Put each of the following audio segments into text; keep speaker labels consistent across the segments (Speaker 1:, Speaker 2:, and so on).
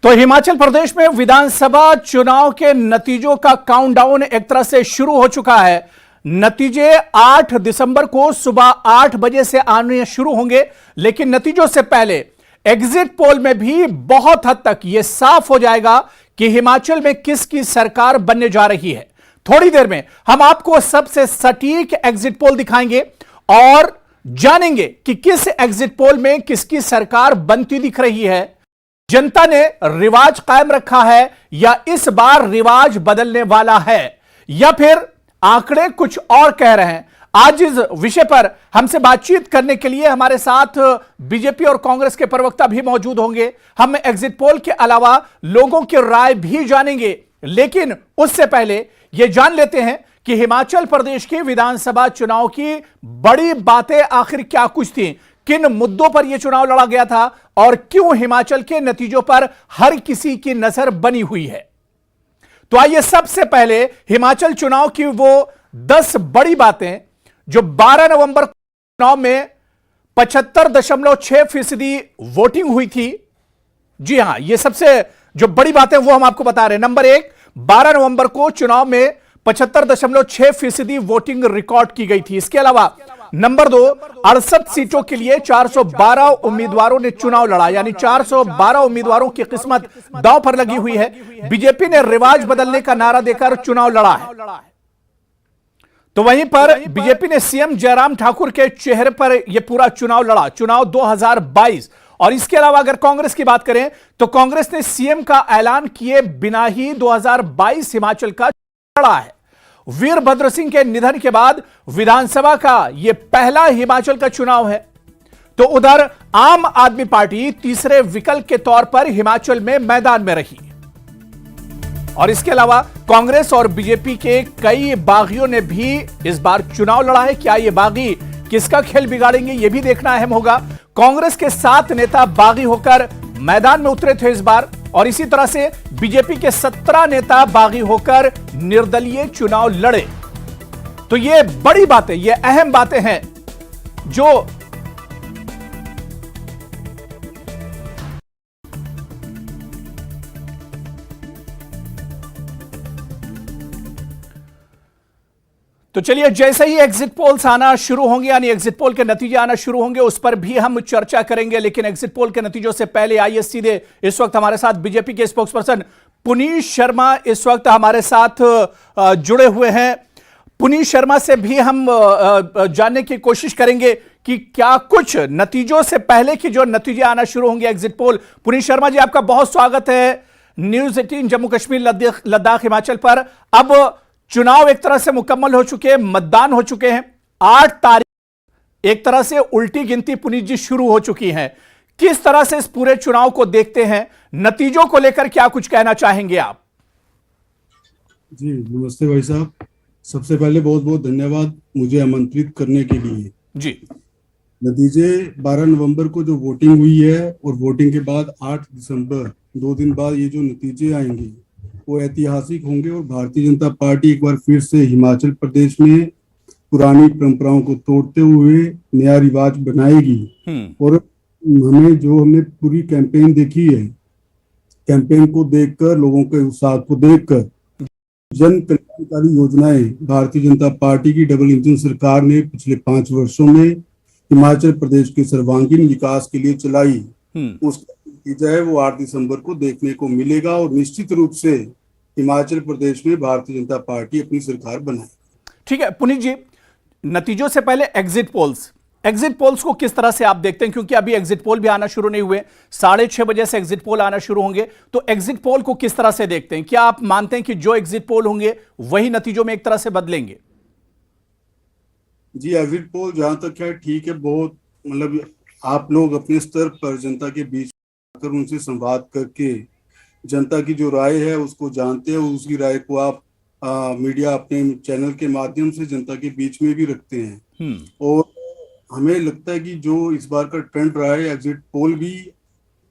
Speaker 1: तो हिमाचल प्रदेश में विधानसभा चुनाव के नतीजों का काउंटडाउन एक तरह से शुरू हो चुका है। नतीजे 8 दिसंबर को सुबह 8 बजे से आने शुरू होंगे, लेकिन नतीजों से पहले एग्जिट पोल में भी बहुत हद तक यह साफ हो जाएगा कि हिमाचल में किसकी सरकार बनने जा रही है। थोड़ी देर में हम आपको सबसे सटीक एग्जिट पोल दिखाएंगे और जानेंगे कि किस एग्जिट पोल में किसकी सरकार बनती दिख रही है। जनता ने रिवाज कायम रखा है या इस बार रिवाज बदलने वाला है, या फिर आंकड़े कुछ और कह रहे हैं। आज इस विषय पर हमसे बातचीत करने के लिए हमारे साथ बीजेपी और कांग्रेस के प्रवक्ता भी मौजूद होंगे। हम एग्जिट पोल के अलावा लोगों की राय भी जानेंगे, लेकिन उससे पहले यह जान लेते हैं कि हिमाचल प्रदेश के विधानसभा चुनाव की बड़ी बातें आखिर क्या कुछ थी, किन मुद्दों पर यह चुनाव लड़ा गया था और क्यों हिमाचल के नतीजों पर हर किसी की नजर बनी हुई है। तो आइए सबसे पहले हिमाचल चुनाव की वो 10 बड़ी बातें जो 12 नवंबर चुनाव में 75.6% वोटिंग हुई थी। जी हां, ये सबसे जो बड़ी बातें वो हम आपको बता रहे हैं। नंबर 1, 12 नवंबर को चुनाव में 75.6% वोटिंग रिकॉर्ड की गई थी। इसके अलावा नंबर 2, 68 सीटों के लिए 412 उम्मीदवारों ने चुनाव लड़ा, यानी 412 उम्मीदवारों की किस्मत दांव पर लगी हुई है। बीजेपी ने रिवाज बदलने का नारा देकर चुनाव लड़ा है। तो वहीं पर बीजेपी ने सीएम जयराम ठाकुर के चेहरे पर यह पूरा चुनाव लड़ा, चुनाव 2022। और इसके अलावा अगर कांग्रेस की बात करें तो कांग्रेस ने सीएम का ऐलान किए बिना ही 2022 हिमाचल का लड़ा है। वीरभद्र सिंह के निधन के बाद विधानसभा का यह पहला हिमाचल का चुनाव है। तो उधर आम आदमी पार्टी तीसरे विकल्प के तौर पर हिमाचल में मैदान में रही। और इसके अलावा कांग्रेस और बीजेपी के कई बागियों ने भी इस बार चुनाव लड़ा है। क्या ये बागी किसका खेल बिगाड़ेंगे, यह भी देखना अहम होगा। कांग्रेस के 7 नेता बागी होकर मैदान में उतरे थे इस बार, और इसी तरह से बीजेपी के 17 नेता बागी होकर निर्दलीय चुनाव लड़े। तो ये बड़ी बातें, ये अहम बातें हैं जो तो चलिए, जैसे ही एग्जिट पोल्स आना शुरू होंगे, यानी एग्जिट पोल के नतीजे आना शुरू होंगे, उस पर भी हम चर्चा करेंगे। लेकिन एग्जिट पोल के नतीजों से पहले आइए सीधे इस वक्त हमारे साथ बीजेपी के स्पोक्सपर्सन पुनीत शर्मा इस वक्त हमारे साथ जुड़े हुए हैं। पुनीत शर्मा से भी हम जानने की कोशिश करेंगे कि क्या कुछ नतीजों से पहले की जो नतीजे आना शुरू होंगे एग्जिट पोल। पुनीत शर्मा जी, आपका बहुत स्वागत है न्यूज़ 18 जम्मू कश्मीर लद्दाख हिमाचल पर। अब चुनाव एक तरह से मुकम्मल हो चुके हैं, मतदान हो चुके हैं। 8 तारीख एक तरह से उल्टी गिनती पुनीत जी शुरू हो चुकी है। किस तरह से इस पूरे चुनाव को देखते हैं, नतीजों को लेकर क्या कुछ कहना चाहेंगे आप?
Speaker 2: जी नमस्ते भाई साहब, सबसे पहले बहुत बहुत धन्यवाद मुझे आमंत्रित करने के लिए।
Speaker 1: जी,
Speaker 2: नतीजे 12 नवंबर को जो वोटिंग हुई है और वोटिंग के बाद 8 दिसंबर 2 दिन बाद ये जो नतीजे आएंगे वो ऐतिहासिक होंगे और भारतीय जनता पार्टी एक बार फिर से हिमाचल प्रदेश में पुरानी परंपराओं को तोड़ते हुए नया रिवाज बनाएगी। और हमने पूरी कैंपेन देखी है, कैंपेन को देखकर, लोगों के उत्साह को देखकर, जन कल्याणकारी योजनाएं भारतीय जनता पार्टी की डबल इंजन सरकार ने पिछले 5 वर्षों में हिमाचल प्रदेश के सर्वांगीण विकास के लिए चलाई, उसका नतीजा है वो 8 दिसंबर को देखने को मिलेगा। और निश्चित रूप से हिमाचल प्रदेश में भारतीय जनता पार्टी अपनी सरकार बनाएगी।
Speaker 1: ठीक है पुनीत जी, नतीजों से पहले एग्जिट पोल्स को किस तरह से आप देखते हैं, क्योंकि अभी एग्जिट पोल भी आना शुरू नहीं हुए, 6:30 बजे से एग्जिट पोल आना शुरू होंगे। तो एग्जिट पोल को किस तरह से देखते हैं? क्या आप मानते हैं कि जो एग्जिट पोल होंगे वही नतीजों में एक तरह से बदलेंगे?
Speaker 2: जी, एग्जिट पोल जहां तक है ठीक है, बहुत मतलब आप लोग अपने स्तर पर जनता के बीच आकर उनसे संवाद करके जनता की जो राय है उसको जानते हैं, उसकी राय को आप मीडिया अपने चैनल के माध्यम से जनता के बीच में भी रखते हैं। और हमें लगता है कि जो इस बार का ट्रेंड रहा है, एग्जिट पोल भी,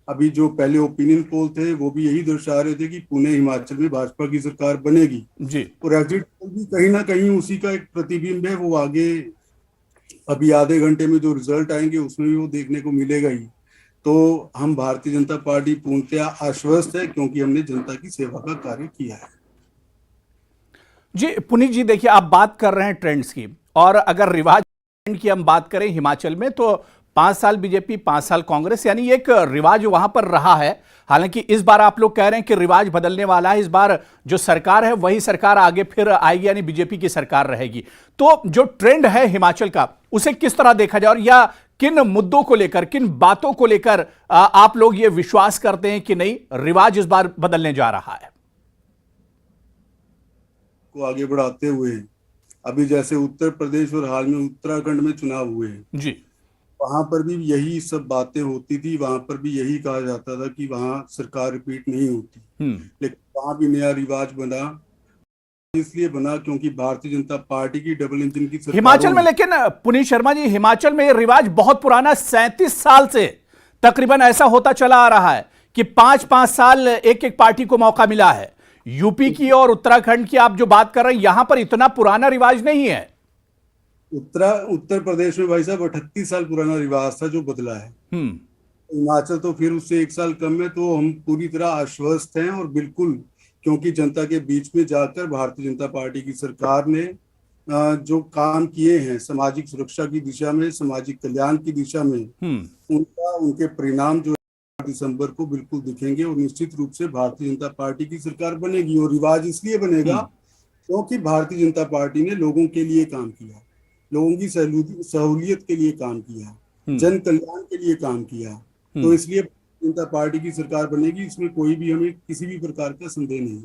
Speaker 2: अभी जो पहले ओपिनियन पोल थे वो भी यही दर्शा रहे थे कि पुणे हिमाचल में भाजपा की सरकार बनेगी
Speaker 1: जी।
Speaker 2: और एग्जिट पोल भी कहीं ना कहीं उसी का एक प्रतिबिंब है। वो आगे अभी आधे घंटे में जो रिजल्ट आएंगे उसमें भी वो देखने को मिलेगा ही। तो हम भारतीय जनता पार्टी पूर्णतया आश्वस्त है, क्योंकि हमने जनता की सेवा का कार्य किया है।
Speaker 1: जी पुनीत जी, देखिए आप बात कर रहे हैं ट्रेंड्स की, और अगर रिवाज ट्रेंड की हम बात करें हिमाचल में, तो 5 साल बीजेपी 5 साल कांग्रेस, यानी एक रिवाज वहां पर रहा है। हालांकि इस बार आप लोग कह रहे हैं कि रिवाज बदलने वाला है, इस बार जो सरकार है वही सरकार आगे फिर आएगी, यानी बीजेपी की सरकार रहेगी। तो जो ट्रेंड है हिमाचल का, उसे किस तरह देखा जाए, और या किन मुद्दों को लेकर, किन बातों को लेकर आप लोग ये विश्वास करते हैं कि नहीं, रिवाज इस बार बदलने जा रहा है?
Speaker 2: को आगे बढ़ाते हुए अभी जैसे उत्तर प्रदेश और हाल में उत्तराखंड में चुनाव हुए
Speaker 1: जी,
Speaker 2: वहां पर भी यही सब बातें होती थी, वहां पर भी यही कहा जाता था कि वहां सरकार रिपीट नहीं होती। लेकिन वहां भी नया रिवाज बना, इसलिए बना क्योंकि भारतीय जनता पार्टी की डबल इंजन की सरकार
Speaker 1: हिमाचल में। लेकिन पुनीत शर्मा जी, हिमाचल में ये रिवाज बहुत पुराना, 37 साल से तकरीबन ऐसा होता चला आ रहा है कि 5-5 साल एक एक पार्टी को मौका मिला है। यूपी की और उत्तराखंड की आप जो बात कर रहे हैं, यहां पर इतना पुराना रिवाज नहीं है।
Speaker 2: उत्तर प्रदेश में भाई साहब 38 साल पुराना रिवाज था जो बदला है। हिमाचल तो फिर उससे 1 साल कम है। तो हम पूरी तरह आश्वस्त हैं, और बिल्कुल, क्योंकि जनता के बीच में जाकर भारतीय जनता पार्टी की सरकार ने जो काम किए हैं सामाजिक सुरक्षा की दिशा में, सामाजिक कल्याण की दिशा में, उनके परिणाम जो दिसंबर को बिल्कुल दिखेंगे, और निश्चित रूप से भारतीय जनता पार्टी की सरकार बनेगी। और रिवाज इसलिए बनेगा क्योंकि भारतीय जनता पार्टी ने लोगों के लिए काम किया, लोगों की सहूलियत के लिए काम किया, जन कल्याण के लिए काम किया। तो इसलिए जनता पार्टी की सरकार बनेगी, इसमें कोई भी हमें किसी भी प्रकार का संदेह नहीं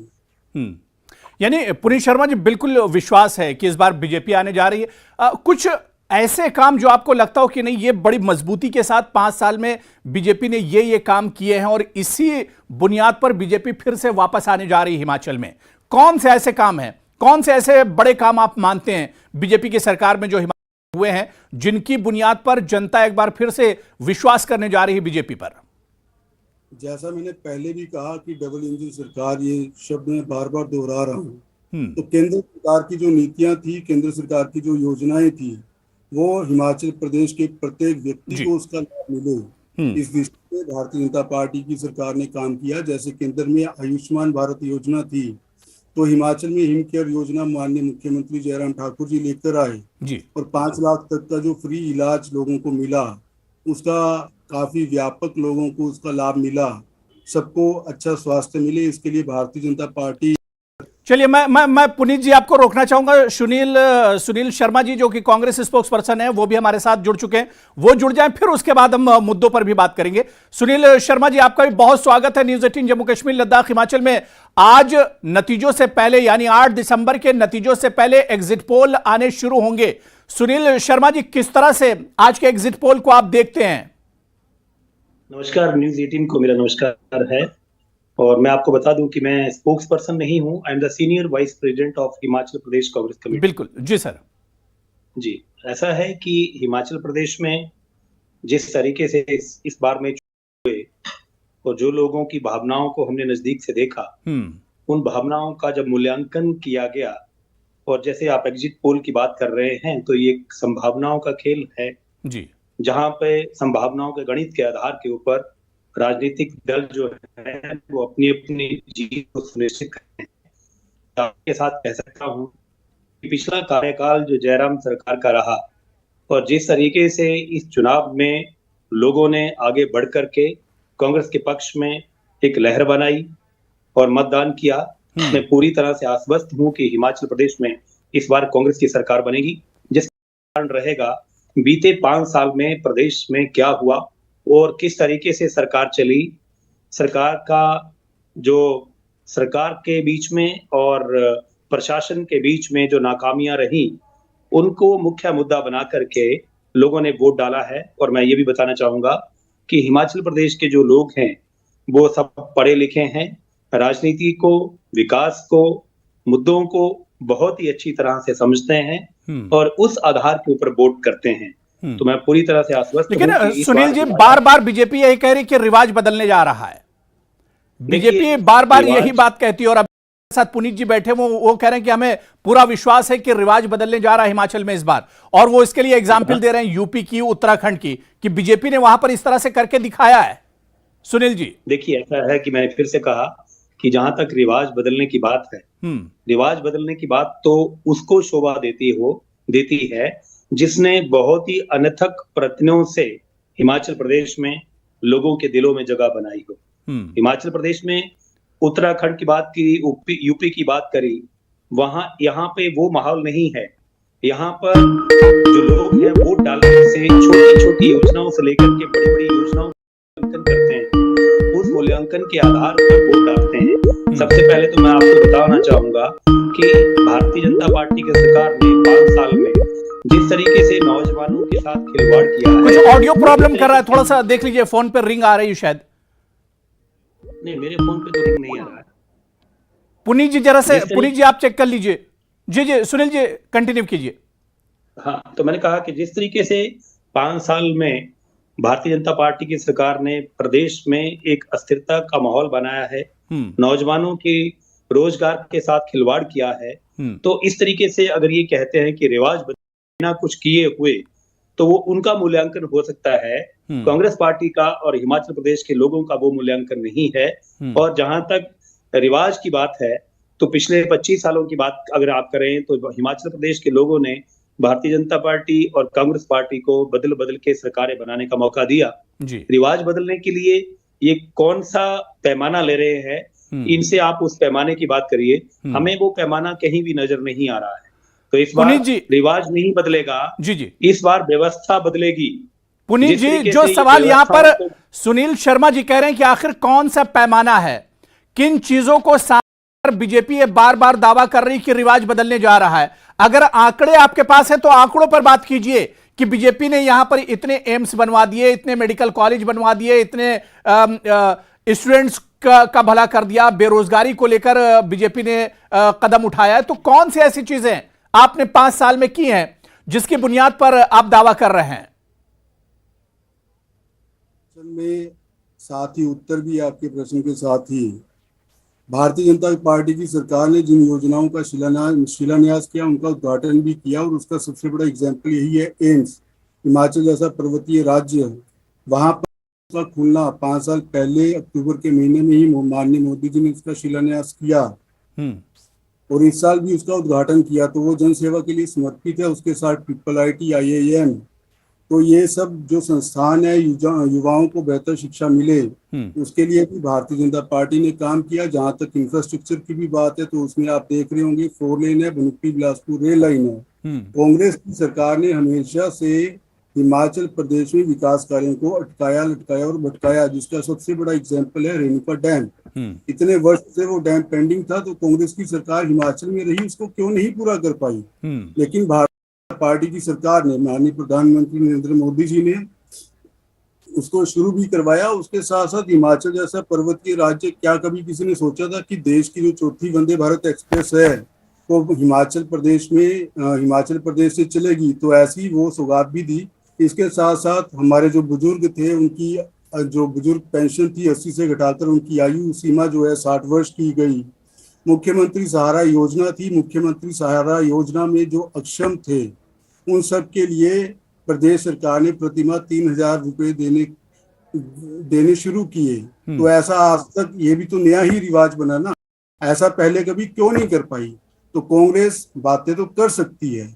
Speaker 2: है।
Speaker 1: यानी पुनीत शर्मा जी, बिल्कुल विश्वास है कि इस बार बीजेपी आने जा रही है। कुछ ऐसे काम जो आपको लगता हो कि नहीं, ये बड़ी मजबूती के साथ 5 साल में बीजेपी ने ये काम किए हैं, और इसी बुनियाद पर बीजेपी फिर से वापस आने जा रही है हिमाचल में? कौन से ऐसे काम हैं, कौन से ऐसे बड़े काम आप मानते हैं बीजेपी की सरकार में जो हिमाचल हुए हैं, जिनकी बुनियाद पर जनता एक बार फिर से विश्वास करने जा रही है बीजेपी पर?
Speaker 2: जैसा मैंने पहले भी कहा कि डबल इंजन सरकार, ये शब्द मैं बार बार दोहरा रहा हूँ। तो केंद्र सरकार की जो नीतियां थी, केंद्र सरकार की जो योजनाएं थी, वो हिमाचल प्रदेश के प्रत्येक व्यक्ति को उसका लाभ मिले, इस दृष्टि से भारतीय जनता पार्टी की सरकार ने काम किया। जैसे केंद्र में आयुष्मान भारत योजना थी, तो हिमाचल में हिम केयर योजना माननीय मुख्यमंत्री जयराम ठाकुर जी लेकर आए जी, और 5 लाख तक का जो फ्री इलाज लोगों को मिला, उसका काफी व्यापक लोगों को उसका लाभ मिला, सबको अच्छा स्वास्थ्य मिले, इसके लिए भारतीय जनता पार्टी।
Speaker 1: चलिए, मैं पुनीत जी आपको रोकना चाहूंगा। सुनील शर्मा जी जो कि कांग्रेस स्पोक्स पर्सन है, वो भी हमारे साथ जुड़ चुके हैं, वो जुड़ जाएं, फिर उसके बाद हम मुद्दों पर भी बात करेंगे। सुनील शर्मा जी, आपका भी बहुत स्वागत है न्यूज 18 जम्मू कश्मीर लद्दाख हिमाचल में। आज नतीजों से पहले, यानी 8 दिसंबर के नतीजों से पहले एग्जिट पोल आने शुरू होंगे। सुनील शर्मा जी, किस तरह से आज के एग्जिट पोल को आप देखते हैं?
Speaker 3: नमस्कार, न्यूज 18 को मेरा नमस्कार है, और मैं आपको बता दूं कि मैं स्पोक्स पर्सन नहीं हूं, I am the senior vice president of Himachal Pradesh Congress committee.
Speaker 1: बिल्कुल जी सर।
Speaker 3: जी, ऐसा है कि हिमाचल प्रदेश में जिस तरीके से इस बार में हुए, और जो लोगों की भावनाओं को हमने नजदीक से देखा, उन भावनाओं का जब मूल्यांकन किया गया, और जैसे आप एग्जिट पोल की बात कर रहे हैं, तो ये संभावनाओं का खेल है जी, जहां पे संभावनाओं के गणित के आधार के ऊपर राजनीतिक दल जो है वो अपनी अपनी जीत को सुनिश्चित करते हैं। आपके साथ कह सकता हूं कि पिछला कार्यकाल जो जयराम सरकार का रहा, और जिस तरीके से इस चुनाव में लोगों ने आगे बढ़ करके कांग्रेस के पक्ष में एक लहर बनाई और मतदान किया, मैं पूरी तरह से आश्वस्त हूं कि हिमाचल प्रदेश में इस बार कांग्रेस की सरकार बनेगी। जिसका कारण रहेगा बीते 5 साल में प्रदेश में क्या हुआ और किस तरीके से सरकार चली, सरकार का जो सरकार के बीच में और प्रशासन के बीच में जो नाकामियां रही, उनको मुख्य मुद्दा बना करके लोगों ने वोट डाला है। और मैं ये भी बताना चाहूंगा कि हिमाचल प्रदेश के जो लोग हैं वो सब पढ़े लिखे हैं, राजनीति को, विकास को, मुद्दों को बहुत ही अच्छी तरह से समझते हैं, और उस आधार के ऊपर वोट करते हैं। तो मैं पूरी तरह से आश्वस्त हूं।
Speaker 1: लेकिन सुनील जी, बार बार बीजेपी यही कह रही कि रिवाज बदलने जा रहा है, बीजेपी बार बार यही बात कहती है, और अब साथ पुनीत जी बैठे वो कह रहे हैं कि हमें पूरा विश्वास है कि रिवाज बदलने जा रहा है हिमाचल में इस बार, और वो इसके लिए एग्जाम्पल दे रहे हैं यूपी की, उत्तराखंड की, कि बीजेपी ने वहां पर इस तरह से करके दिखाया है। सुनील जी,
Speaker 3: देखिए, ऐसा है कि मैंने फिर से कहा कि जहां तक रिवाज बदलने की बात है, रिवाज बदलने की बात तो उसको शोभा देती है जिसने बहुत ही अनथक प्रयत्नों से हिमाचल प्रदेश में लोगों के दिलों में जगह बनाई हो। हिमाचल प्रदेश में उत्तराखंड की बात की, यूपी की बात करी, यहाँ पे वो माहौल नहीं है। यहाँ पर जो लोग हैं वोट डालने से छोटी छोटी योजनाओं से लेकर के बड़ी बड़ी योजनाओं का मूल्यांकन करते हैं, उस मूल्यांकन के आधार पर वोट डालते हैं। सबसे पहले तो मैं आपको बताना चाहूंगा कि भारतीय जनता पार्टी की सरकार ने 5 साल में जिस तरीके से नौजवानों के साथ खिलवाड़ किया है।
Speaker 1: कुछ ऑडियो प्रॉब्लम कर रहा है, थोड़ा सा देख लीजिए, फोन पर रिंग आ रही है शायद।
Speaker 3: नहीं, मेरे फोन पे तो रिंग नहीं आ रहा है।
Speaker 1: पुनीत जी जरा से, पुनीत जी आप चेक कर लीजिए। जी सुनील जी कंटिन्यू कीजिए।
Speaker 3: हाँ, तो मैंने कहा कि जिस तरीके से 5 साल में भारतीय जनता पार्टी की सरकार ने प्रदेश में एक अस्थिरता का माहौल बनाया है, नौजवानों के रोजगार के साथ खिलवाड़ किया है, तो इस तरीके से अगर ये कहते हैं कि रिवाज बिना कुछ किए हुए, तो वो उनका मूल्यांकन हो सकता है। कांग्रेस पार्टी का और हिमाचल प्रदेश के लोगों का वो मूल्यांकन नहीं है। और जहां तक रिवाज की बात है, तो पिछले 25 सालों की बात अगर आप करें तो हिमाचल प्रदेश के लोगों ने भारतीय जनता पार्टी और कांग्रेस पार्टी को बदल बदल के सरकारें बनाने का मौका दिया। रिवाज बदलने के लिए ये कौन सा पैमाना ले रहे हैं, इनसे आप उस पैमाने की बात करिए। हमें वो पैमाना कहीं भी नजर नहीं आ रहा है। तो इस बार रिवाज नहीं बदलेगा, इस बार व्यवस्था बदलेगी।
Speaker 1: पुनीत जी, जो सवाल यहां पर सुनील शर्मा जी कह रहे हैं कि आखिर कौन सा पैमाना है, किन चीजों को बीजेपी बार बार दावा कर रही कि रिवाज बदलने जा रहा है। अगर आंकड़े आपके पास है तो आंकड़ों पर बात कीजिए कि बीजेपी ने यहां पर इतने एम्स बनवा दिए, इतने मेडिकल कॉलेज बनवा दिए, इतने स्टूडेंट्स का भला कर दिया, बेरोजगारी को लेकर बीजेपी ने कदम उठाया है। तो कौन सी ऐसी चीजें आपने 5 साल में की हैं जिसकी बुनियाद पर आप दावा कर रहे हैं?
Speaker 2: में साथ ही उत्तर भी आपके प्रश्न के साथ ही भारतीय जनता पार्टी की सरकार ने जिन योजनाओं का शिलान्यास किया, उनका उद्घाटन भी किया, और उसका सबसे बड़ा एग्जाम्पल यही है एम्स। हिमाचल जैसा पर्वतीय राज्य, वहां पर उसका खुलना 5 साल पहले अक्टूबर के महीने में ही माननीय मोदी जी ने उसका शिलान्यास किया, और इस साल भी उसका उद्घाटन किया। तो वो जन सेवा के लिए समर्पित है। उसके साथ IIT, IIM, तो ये सब जो संस्थान है, युवाओं को बेहतर शिक्षा मिले, उसके लिए भी भारतीय जनता पार्टी ने काम किया। जहां तक इंफ्रास्ट्रक्चर की भी बात है, तो उसमें आप देख रहे होंगे 4 लेन है, बनुक्की बिलासपुर रेल लाइन है। कांग्रेस की सरकार ने हमेशा से हिमाचल प्रदेश में विकास कार्यों को अटकाया, लटकाया और भटकाया, जिसका सबसे बड़ा एग्जाम्पल है रेणुका डैम। इतने वर्ष से वो डैम पेंडिंग था, तो कांग्रेस की सरकार हिमाचल में रही, उसको क्यों नहीं पूरा कर पाई। लेकिन भारतीय पार्टी की सरकार ने, माननीय प्रधानमंत्री नरेंद्र मोदी जी ने उसको शुरू भी करवाया। उसके साथ साथ हिमाचल जैसा पर्वतीय राज्य, क्या कभी किसी ने सोचा था कि देश की जो चौथी वंदे भारत एक्सप्रेस है वो हिमाचल प्रदेश से चलेगी। तो ऐसी वो सौगात भी दी। इसके साथ साथ हमारे जो बुजुर्ग थे, उनकी जो बुजुर्ग पेंशन थी 80 से घटाकर उनकी आयु सीमा जो है 60 वर्ष की गई। मुख्यमंत्री सहारा योजना थी, मुख्यमंत्री सहारा योजना में जो अक्षम थे उन सब के लिए प्रदेश सरकार ने प्रतिमाह 3,000 रुपए देने शुरू किए। तो ऐसा आज तक ये भी तो नया ही रिवाज बना ना, ऐसा पहले कभी क्यों नहीं कर पाई। तो कांग्रेस बातें तो कर सकती है,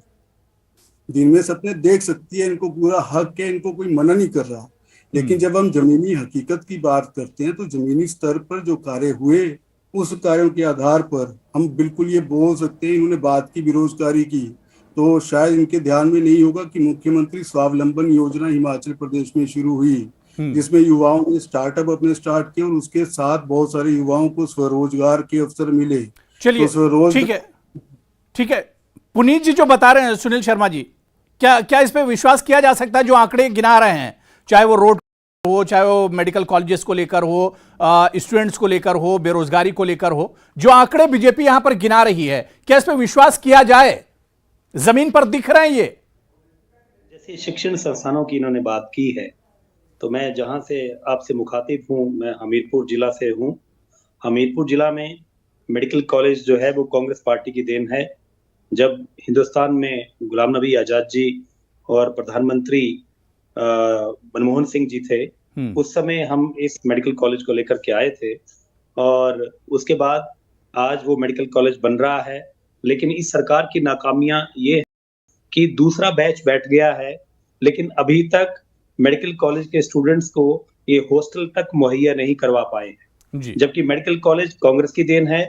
Speaker 2: दिन में सपने देख सकती है, इनको पूरा हक है, इनको कोई मना नहीं कर रहा। लेकिन जब हम जमीनी हकीकत की बात करते हैं, तो जमीनी स्तर पर जो कार्य हुए, उस कार्यों के आधार पर हम बिल्कुल ये बोल सकते हैं। इन्होंने बात की बेरोजगारी की, तो शायद इनके ध्यान में नहीं होगा कि मुख्यमंत्री स्वावलंबन योजना हिमाचल प्रदेश में शुरू हुई, जिसमें युवाओं ने स्टार्टअप अपने स्टार्ट किए, और उसके साथ बहुत सारे युवाओं को स्वरोजगार के अवसर मिले।
Speaker 1: चलिए, तो ठीक है पुनीत जी जो बता रहे हैं, सुनील शर्मा जी, क्या इस पे विश्वास किया जा सकता है जो आंकड़े गिना रहे हैं, चाहे वो रोड हो, चाहे वो मेडिकल कॉलेजेस को लेकर हो, स्टूडेंट्स को लेकर हो, बेरोजगारी को लेकर हो, जो आंकड़े बीजेपी यहां पर गिना रही है, क्या इस पे विश्वास किया जाए? जमीन पर दिख रहे हैं ये?
Speaker 3: जैसे शिक्षण संस्थानों की इन्होंने बात की है, तो मैं जहां से आपसे मुखातिब हूं, मैं हमीरपुर जिला से हूं। हमीरपुर जिला में मेडिकल कॉलेज जो है वो कांग्रेस पार्टी की देन है। जब हिंदुस्तान में गुलाम नबी आजाद जी और प्रधानमंत्री मनमोहन सिंह जी थे, उस समय हम इस मेडिकल कॉलेज को लेकर के आए थे और उसके बाद आज वो मेडिकल कॉलेज बन रहा है। लेकिन इस सरकार की नाकामियां ये है कि दूसरा बैच बैठ गया है, लेकिन अभी तक मेडिकल कॉलेज के स्टूडेंट्स को ये हॉस्टल तक मुहैया नहीं करवा पाए हैं, जबकि मेडिकल कॉलेज कांग्रेस की देन है।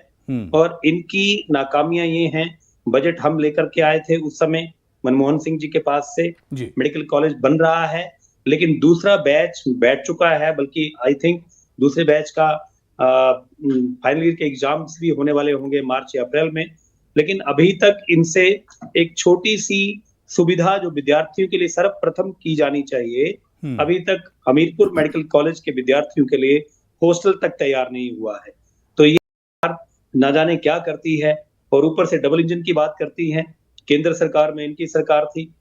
Speaker 3: और इनकी नाकामियां ये हैं, बजट हम लेकर के आए थे उस समय मनमोहन सिंह जी के पास से, मेडिकल कॉलेज बन रहा है, लेकिन दूसरा बैच बैठ चुका है, बल्कि आई थिंक दूसरे बैच का फाइनल ईयर के एग्जाम्स भी होने वाले होंगे मार्च या अप्रैल में। लेकिन अभी तक इनसे एक छोटी सी सुविधा जो विद्यार्थियों के लिए सर्वप्रथम की जानी चाहिए, अभी तक हमीरपुर मेडिकल कॉलेज के विद्यार्थियों के लिए हॉस्टल तक तैयार नहीं हुआ है। तो ये ना जाने क्या करती है, और ऊपर से डबल इंजन की बात करती है। केंद्र सरकार में इनकी सरकार थी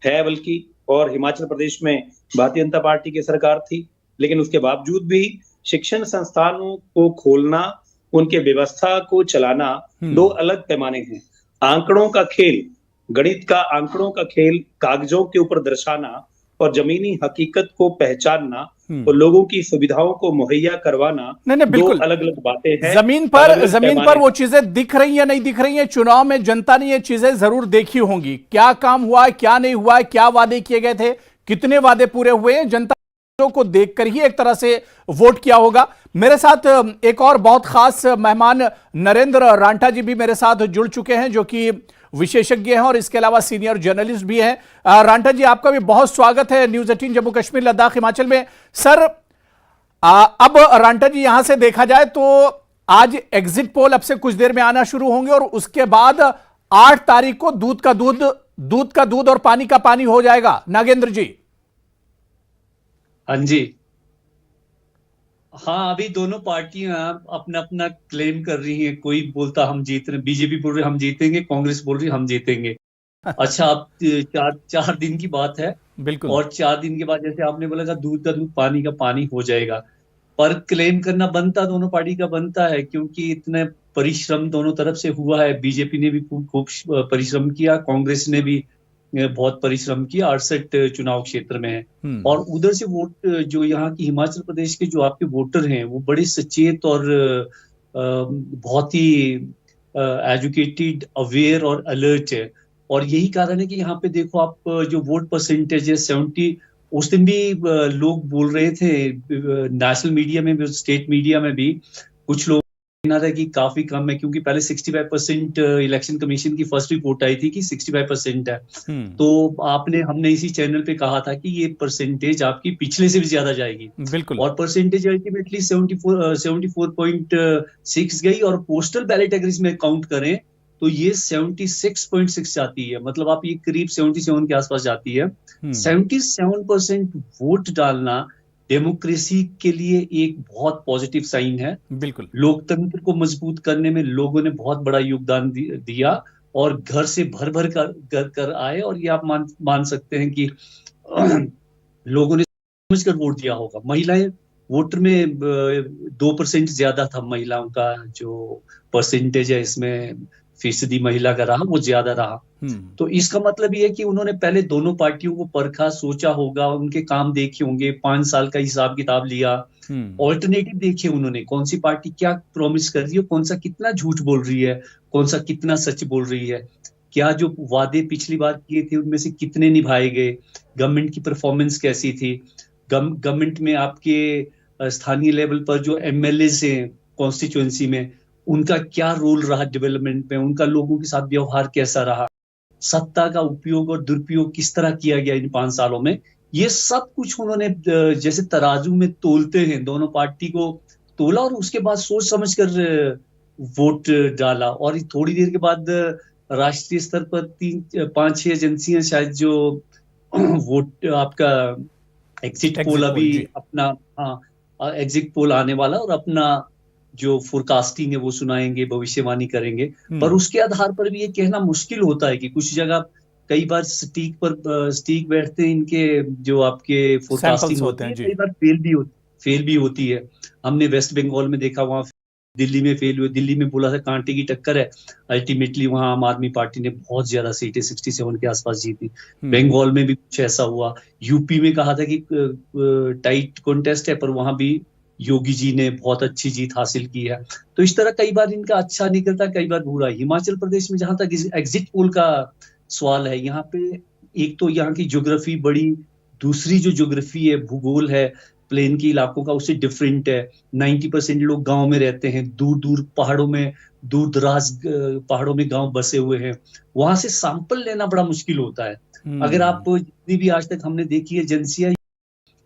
Speaker 3: है बल्कि, और हिमाचल प्रदेश में भारतीय जनता पार्टी की सरकार थी, लेकिन उसके बावजूद भी शिक्षण संस्थानों को खोलना, उनके व्यवस्था को चलाना दो अलग पैमाने हैं। आंकड़ों का खेल, गणित का आंकड़ों का खेल, कागजों के ऊपर दर्शाना और जमीनी हकीकत को पहचानना और लोगों की सुविधाओं को मुहैया करवाना,
Speaker 1: नहीं, बिल्कुल
Speaker 3: अलग अलग बातें हैं।
Speaker 1: जमीन पर वो चीजें दिख रही है नहीं दिख रही है, चुनाव में जनता ने ये चीजें जरूर देखी होंगी। क्या काम हुआ है, क्या नहीं हुआ है, क्या वादे किए गए थे, कितने वादे पूरे हुए हैं, जनता को देखकर ही एक तरह से वोट किया होगा। मेरे साथ एक और बहुत खास मेहमान नरेंद्र रांटा जी भी मेरे साथ जुड़ चुके हैं, जो कि विशेषज्ञ हैं और इसके अलावा सीनियर जर्नलिस्ट भी हैं। रांटा जी, आपका भी बहुत स्वागत है न्यूज 18 जम्मू कश्मीर लद्दाख हिमाचल में। सर, अब रांटा जी, यहां से देखा जाए तो आज एग्जिट पोल अब से कुछ देर में आना शुरू होंगे और उसके बाद 8 तारीख को दूध का दूध और पानी का पानी हो जाएगा। नागेंद्र जी।
Speaker 4: हाँ जी, हाँ, अभी दोनों पार्टियां अपना अपना क्लेम कर रही हैं। कोई बोलता हम जीत रहे, बीजेपी बोल रही हम जीतेंगे, कांग्रेस बोल रही हम जीतेंगे। अच्छा, अब चार दिन की बात है,
Speaker 1: बिल्कुल, और
Speaker 4: 4 दिन के बाद जैसे आपने बोला था दूध का दूध पानी का पानी हो जाएगा, पर क्लेम करना बनता दोनों पार्टी का बनता है, क्योंकि इतने परिश्रम दोनों तरफ से हुआ है। बीजेपी ने भी खूब परिश्रम किया, कांग्रेस ने भी बहुत परिश्रम किया, 68 चुनाव क्षेत्र में है। और उधर से वोट जो यहाँ की हिमाचल प्रदेश के जो आपके वोटर हैं वो बड़े सचेत और बहुत ही एजुकेटेड, अवेयर और अलर्ट है। और यही कारण है कि यहाँ पे देखो आप, जो वोट परसेंटेज है 70, उस दिन भी लोग बोल रहे थे नेशनल मीडिया में भी, स्टेट मीडिया में भी कुछ लोग कहना था कि काफी कम है, क्योंकि पहले 65% इलेक्शन कमीशन की फर्स्ट रिपोर्ट आई थी कि 65% है। तो हमने इसी चैनल पे कहा था कि ये परसेंटेज आपकी पिछले से भी ज्यादा जाएगी,
Speaker 1: बिल्कुल,
Speaker 4: और परसेंटेज अल्टीमेटली 74.6 गई। और पोस्टल बैलेट अगर इसमें काउंट करें तो ये 76.6 जाती है, मतलब आप ये करीब 77 के आसपास जाती है। 77% वोट डालना डेमोक्रेसी के लिए एक बहुत पॉजिटिव साइन है।
Speaker 1: बिल्कुल,
Speaker 4: लोकतंत्र को मजबूत करने में लोगों ने बहुत बड़ा योगदान दिया और घर से भर भर कर आए। और ये आप मान सकते हैं कि लोगों ने समझकर वोट दिया होगा। महिलाएं वोटर में 2% ज्यादा था, महिलाओं का जो परसेंटेज है इसमें फीसदी महिला का रहा, वो ज्यादा रहा। तो इसका मतलब ये है कि उन्होंने पहले दोनों पार्टियों को परखा, सोचा होगा, उनके काम देखे होंगे, 5 साल का हिसाब किताब लिया, ऑल्टरनेटिव देखे उन्होंने, कौन सी पार्टी क्या प्रॉमिस कर रही है, कौन सा कितना झूठ बोल रही है, कौन सा कितना सच बोल रही है, क्या जो वादे पिछली बार किए थे उनमें से कितने निभाए गए, गवर्नमेंट की परफॉर्मेंस कैसी थी, गवर्नमेंट में आपके स्थानीय लेवल पर जो एमएलए हैं कॉन्स्टिट्यूएंसी में, उनका क्या रोल रहा डेवलपमेंट में, उनका लोगों के साथ व्यवहार कैसा रहा, सत्ता का उपयोग और दुरुपयोग किस तरह किया गया इन 5 सालों में। ये सब कुछ उन्होंने जैसे तराजू में तोलते हैं, दोनों पार्टी को तोला और उसके बाद सोच समझकर वोट डाला। और थोड़ी देर के बाद राष्ट्रीय स्तर पर 5-6 एजेंसियां शायद जो वोट आपका एग्जिट पोल अभी अपना एग्जिट पोल आने वाला और अपना जो फोरकास्टिंग है वो सुनाएंगे, भविष्यवाणी करेंगे। पर उसके आधार पर भी ये कहना मुश्किल होता है कि कुछ जगह कई बार स्टीक बैठते हैं इनके जो आपके फोरकास्टिंग होते हैं, कई बार फेल भी होती है। हमने वेस्ट बंगाल में देखा, वहां दिल्ली में फेल हुए, दिल्ली में बोला था कांटे की टक्कर है, अल्टीमेटली वहां आम आदमी पार्टी ने बहुत ज्यादा सीटें 67 के आसपास जीती। बंगाल में भी कुछ ऐसा हुआ, यूपी में कहा था कि टाइट कॉन्टेस्ट है, पर वहां भी योगी जी ने बहुत अच्छी जीत हासिल की है। तो इस तरह कई बार इनका अच्छा निकलता, कई बार बुरा। हिमाचल प्रदेश में जहां तक एग्जिट पोल का सवाल है, यहाँ पे एक तो यहाँ की ज्योग्राफी बड़ी, दूसरी जो ज्योग्राफी है, भूगोल है प्लेन के इलाकों का, उससे डिफरेंट है। 90% लोग गांव में रहते हैं, दूर दूर पहाड़ों में, दूर दराज पहाड़ों में गांव बसे हुए हैं। वहां से सैंपल लेना बड़ा मुश्किल होता है। अगर आप जितनी भी आज तक हमने देखी है एजेंसियां,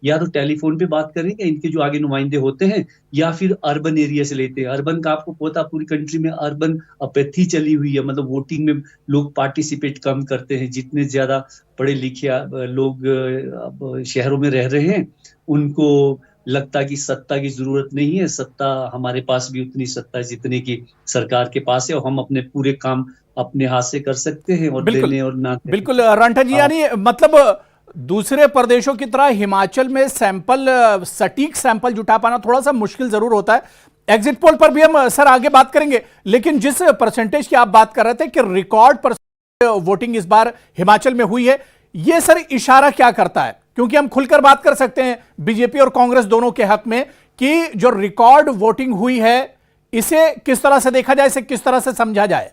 Speaker 4: या तो टेलीफोन पे बात करेंगे इनके जो आगे नुमाइंदे होते हैं, या फिर अर्बन एरिया से लेते हैं। अर्बन का आपको पता, पूरी कंट्री में अर्बन अपैथी चली हुई है, मतलब वोटिंग में लोग पार्टिसिपेट कम करते हैं। जितने ज्यादा पढ़े लिखे लोग शहरों में रह रहे हैं, उनको लगता कि सत्ता की जरूरत नहीं है, सत्ता हमारे पास भी उतनी सत्ता है जितनी की सरकार के पास है, और हम अपने पूरे काम अपने हाथ से कर सकते हैं, और देने और ना।
Speaker 1: बिल्कुल रांठा जी, यानी मतलब दूसरे प्रदेशों की तरह हिमाचल में सैंपल, सटीक सैंपल जुटा पाना थोड़ा सा मुश्किल जरूर होता है। एग्जिट पोल पर भी हम सर आगे बात करेंगे, लेकिन जिस परसेंटेज की आप बात कर रहे थे कि रिकॉर्ड परसेंटेज वोटिंग इस बार हिमाचल में हुई है, यह सर इशारा क्या करता है? क्योंकि हम खुलकर बात कर सकते हैं बीजेपी और कांग्रेस दोनों के हक में कि जो रिकॉर्ड वोटिंग हुई है, इसे किस तरह से देखा जाए, इसे किस तरह से समझा जाए?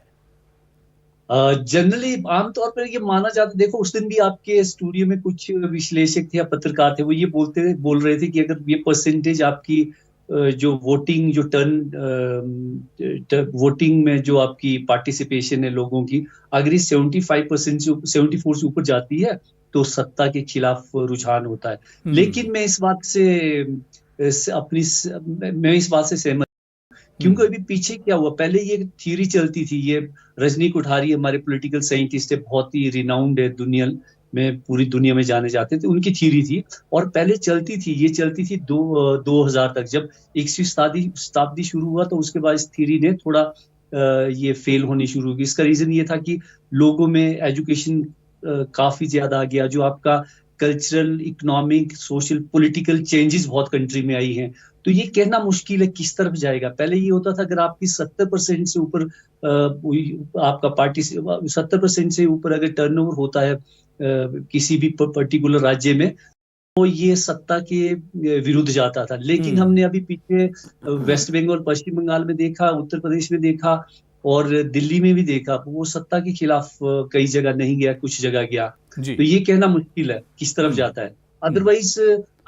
Speaker 4: जनरली आमतौर पर ये माना जाता, देखो उस दिन भी आपके स्टूडियो में कुछ विश्लेषक थे या पत्रकार थे, वो ये बोल रहे थे कि अगर ये परसेंटेज आपकी जो वोटिंग, जो वोटिंग में जो आपकी पार्टिसिपेशन है लोगों की, अगर ये 75% से 74 से ऊपर जाती है तो सत्ता के खिलाफ रुझान होता है। लेकिन मैं इस बात से सहमत, क्योंकि अभी पीछे क्या हुआ, पहले ये थ्योरी चलती थी, ये रजनी कोठारी हमारे पॉलिटिकल साइंटिस्ट है, बहुत ही रिनाउंड है दुनिया में, पूरी दुनिया में जाने जाते थे, उनकी थ्योरी थी। और पहले चलती थी 2000 तक। जब 21वीं शताब्दी शुरू हुआ तो उसके बाद इस थ्योरी ने थोड़ा ये फेल होनी शुरू हुई। इसका रीजन ये था कि लोगों में एजुकेशन काफी ज्यादा आ गया, जो आपका cultural, economic, social, political changes बहुत कंट्री में आई हैं। तो ये कहना मुश्किल है किस तरफ जाएगा। पहले ये होता था अगर आपकी 70% से ऊपर आपका पार्टी 70% से ऊपर अगर टर्नओवर होता है किसी भी पर्टिकुलर राज्य में, तो ये सत्ता के विरुद्ध जाता था। लेकिन हमने अभी पीछे वेस्ट बंगाल, पश्चिम बंगाल में देखा, उत्तर प्रदेश में देखा और दिल्ली में भी देखा, वो सत्ता के खिलाफ कई जगह नहीं गया, कुछ जगह गया। तो ये कहना मुश्किल है किस तरफ जाता है। अदरवाइज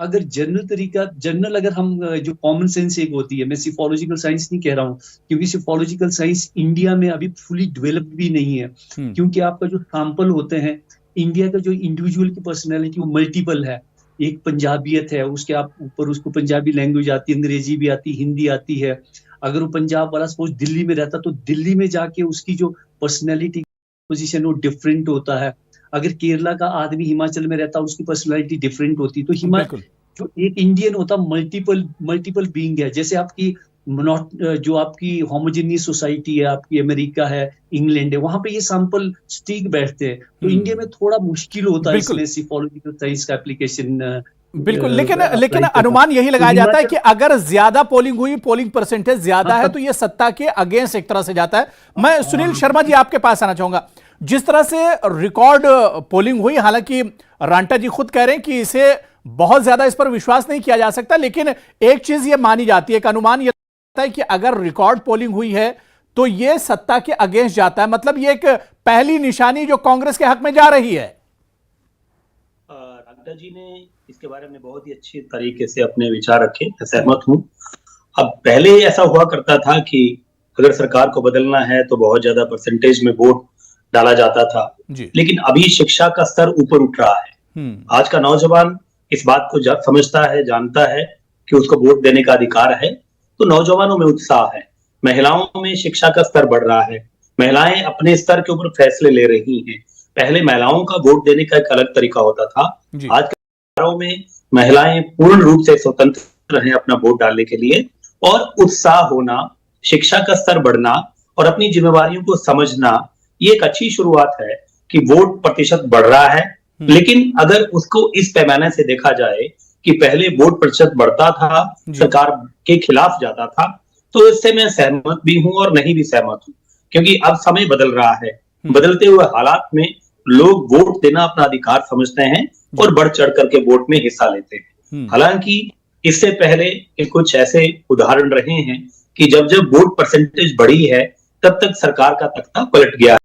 Speaker 4: अगर जनरल अगर हम जो कॉमन सेंस एक होती है, मैं सिफोलॉजिकल साइंस नहीं कह रहा हूँ, क्योंकि सिफोलॉजिकल साइंस इंडिया में अभी फुली डेवलप्ड भी नहीं है, क्योंकि आपका जो सैंपल होते हैं, इंडिया का जो इंडिविजुअल की पर्सनैलिटी वो मल्टीपल है। एक पंजाबियत है, उसके आप ऊपर उसको पंजाबी लैंग्वेज आती है, अंग्रेजी भी आती, हिंदी आती है। अगर वो पंजाब वाला सपोज दिल्ली में रहता तो दिल्ली में जाके उसकी जो पर्सनैलिटी पोजीशन वो डिफरेंट होता है। अगर केरला का आदमी हिमाचल में रहता उसकी पर्सनैलिटी डिफरेंट होती। तो हिमाचल जो एक इंडियन होता मल्टीपल बीइंग है। जैसे आपकी जो आपकी होमोजेनियस सोसाइटी है, आपकी अमेरिका है, इंग्लैंड है, वहां पे ये सैंपल स्टिक बैठते हैं। तो इंडिया में थोड़ा मुश्किल होता है इसमें सिफोलॉजिकल साइंस का एप्लीकेशन।
Speaker 1: बिल्कुल, लेकिन अनुमान यही लगाया जाता है कि अगर ज्यादा पोलिंग हुई, पोलिंग परसेंटेज ज्यादा है, तो ये सत्ता के अगेंस्ट एक तरह से जाता है। मैं सुनील शर्मा जी आपके पास आना चाहूंगा। जिस तरह से रिकॉर्ड पोलिंग हुई, हालांकि रांटा जी खुद कह रहे हैं कि इसे बहुत ज्यादा इस पर विश्वास नहीं किया जा सकता, लेकिन एक चीज ये मानी जाती है, एक अनुमान ये लगता है कि अगर रिकॉर्ड पोलिंग हुई है तो ये सत्ता के अगेंस्ट जाता है। मतलब ये एक पहली निशानी जो कांग्रेस के हक में जा रही है।
Speaker 3: रांटा जी ने इसके बारे में बहुत ही अच्छे तरीके से अपने विचार रखे, मैं सहमत हूँ। अब पहले ऐसा हुआ करता था कि अगर सरकार को बदलना है तो बहुत ज्यादा परसेंटेज में वोट डाला जाता था, लेकिन अभी शिक्षा का स्तर ऊपर उठ रहा है। आज का नौजवान इस बात को समझता है, जानता है कि उसको वोट देने का अधिकार है, तो नौजवानों में उत्साह है, महिलाओं में शिक्षा का स्तर बढ़ रहा है, महिलाएं अपने स्तर के ऊपर फैसले ले रही हैं। पहले महिलाओं का वोट देने का एक अलग तरीका होता था, आज के समारोह में महिलाएं पूर्ण रूप से स्वतंत्र हैं अपना वोट डालने के लिए, और उत्साह होना, शिक्षा का स्तर बढ़ना और अपनी जिम्मेवारियों को समझना, ये एक अच्छी शुरुआत है कि वोट प्रतिशत बढ़ रहा है। लेकिन अगर उसको इस पैमाने से देखा जाए कि पहले वोट प्रतिशत बढ़ता था, सरकार के खिलाफ जाता था, तो इससे मैं सहमत भी हूं और नहीं भी सहमत हूं, क्योंकि अब समय बदल रहा है। बदलते हुए हालात में लोग वोट देना अपना अधिकार समझते हैं और बढ़ चढ़ करके वोट में हिस्सा लेते हैं। हालांकि इससे पहले के कुछ ऐसे उदाहरण रहे हैं कि जब जब वोट परसेंटेज बढ़ी है तब तक सरकार का तख्ता पलट गया है।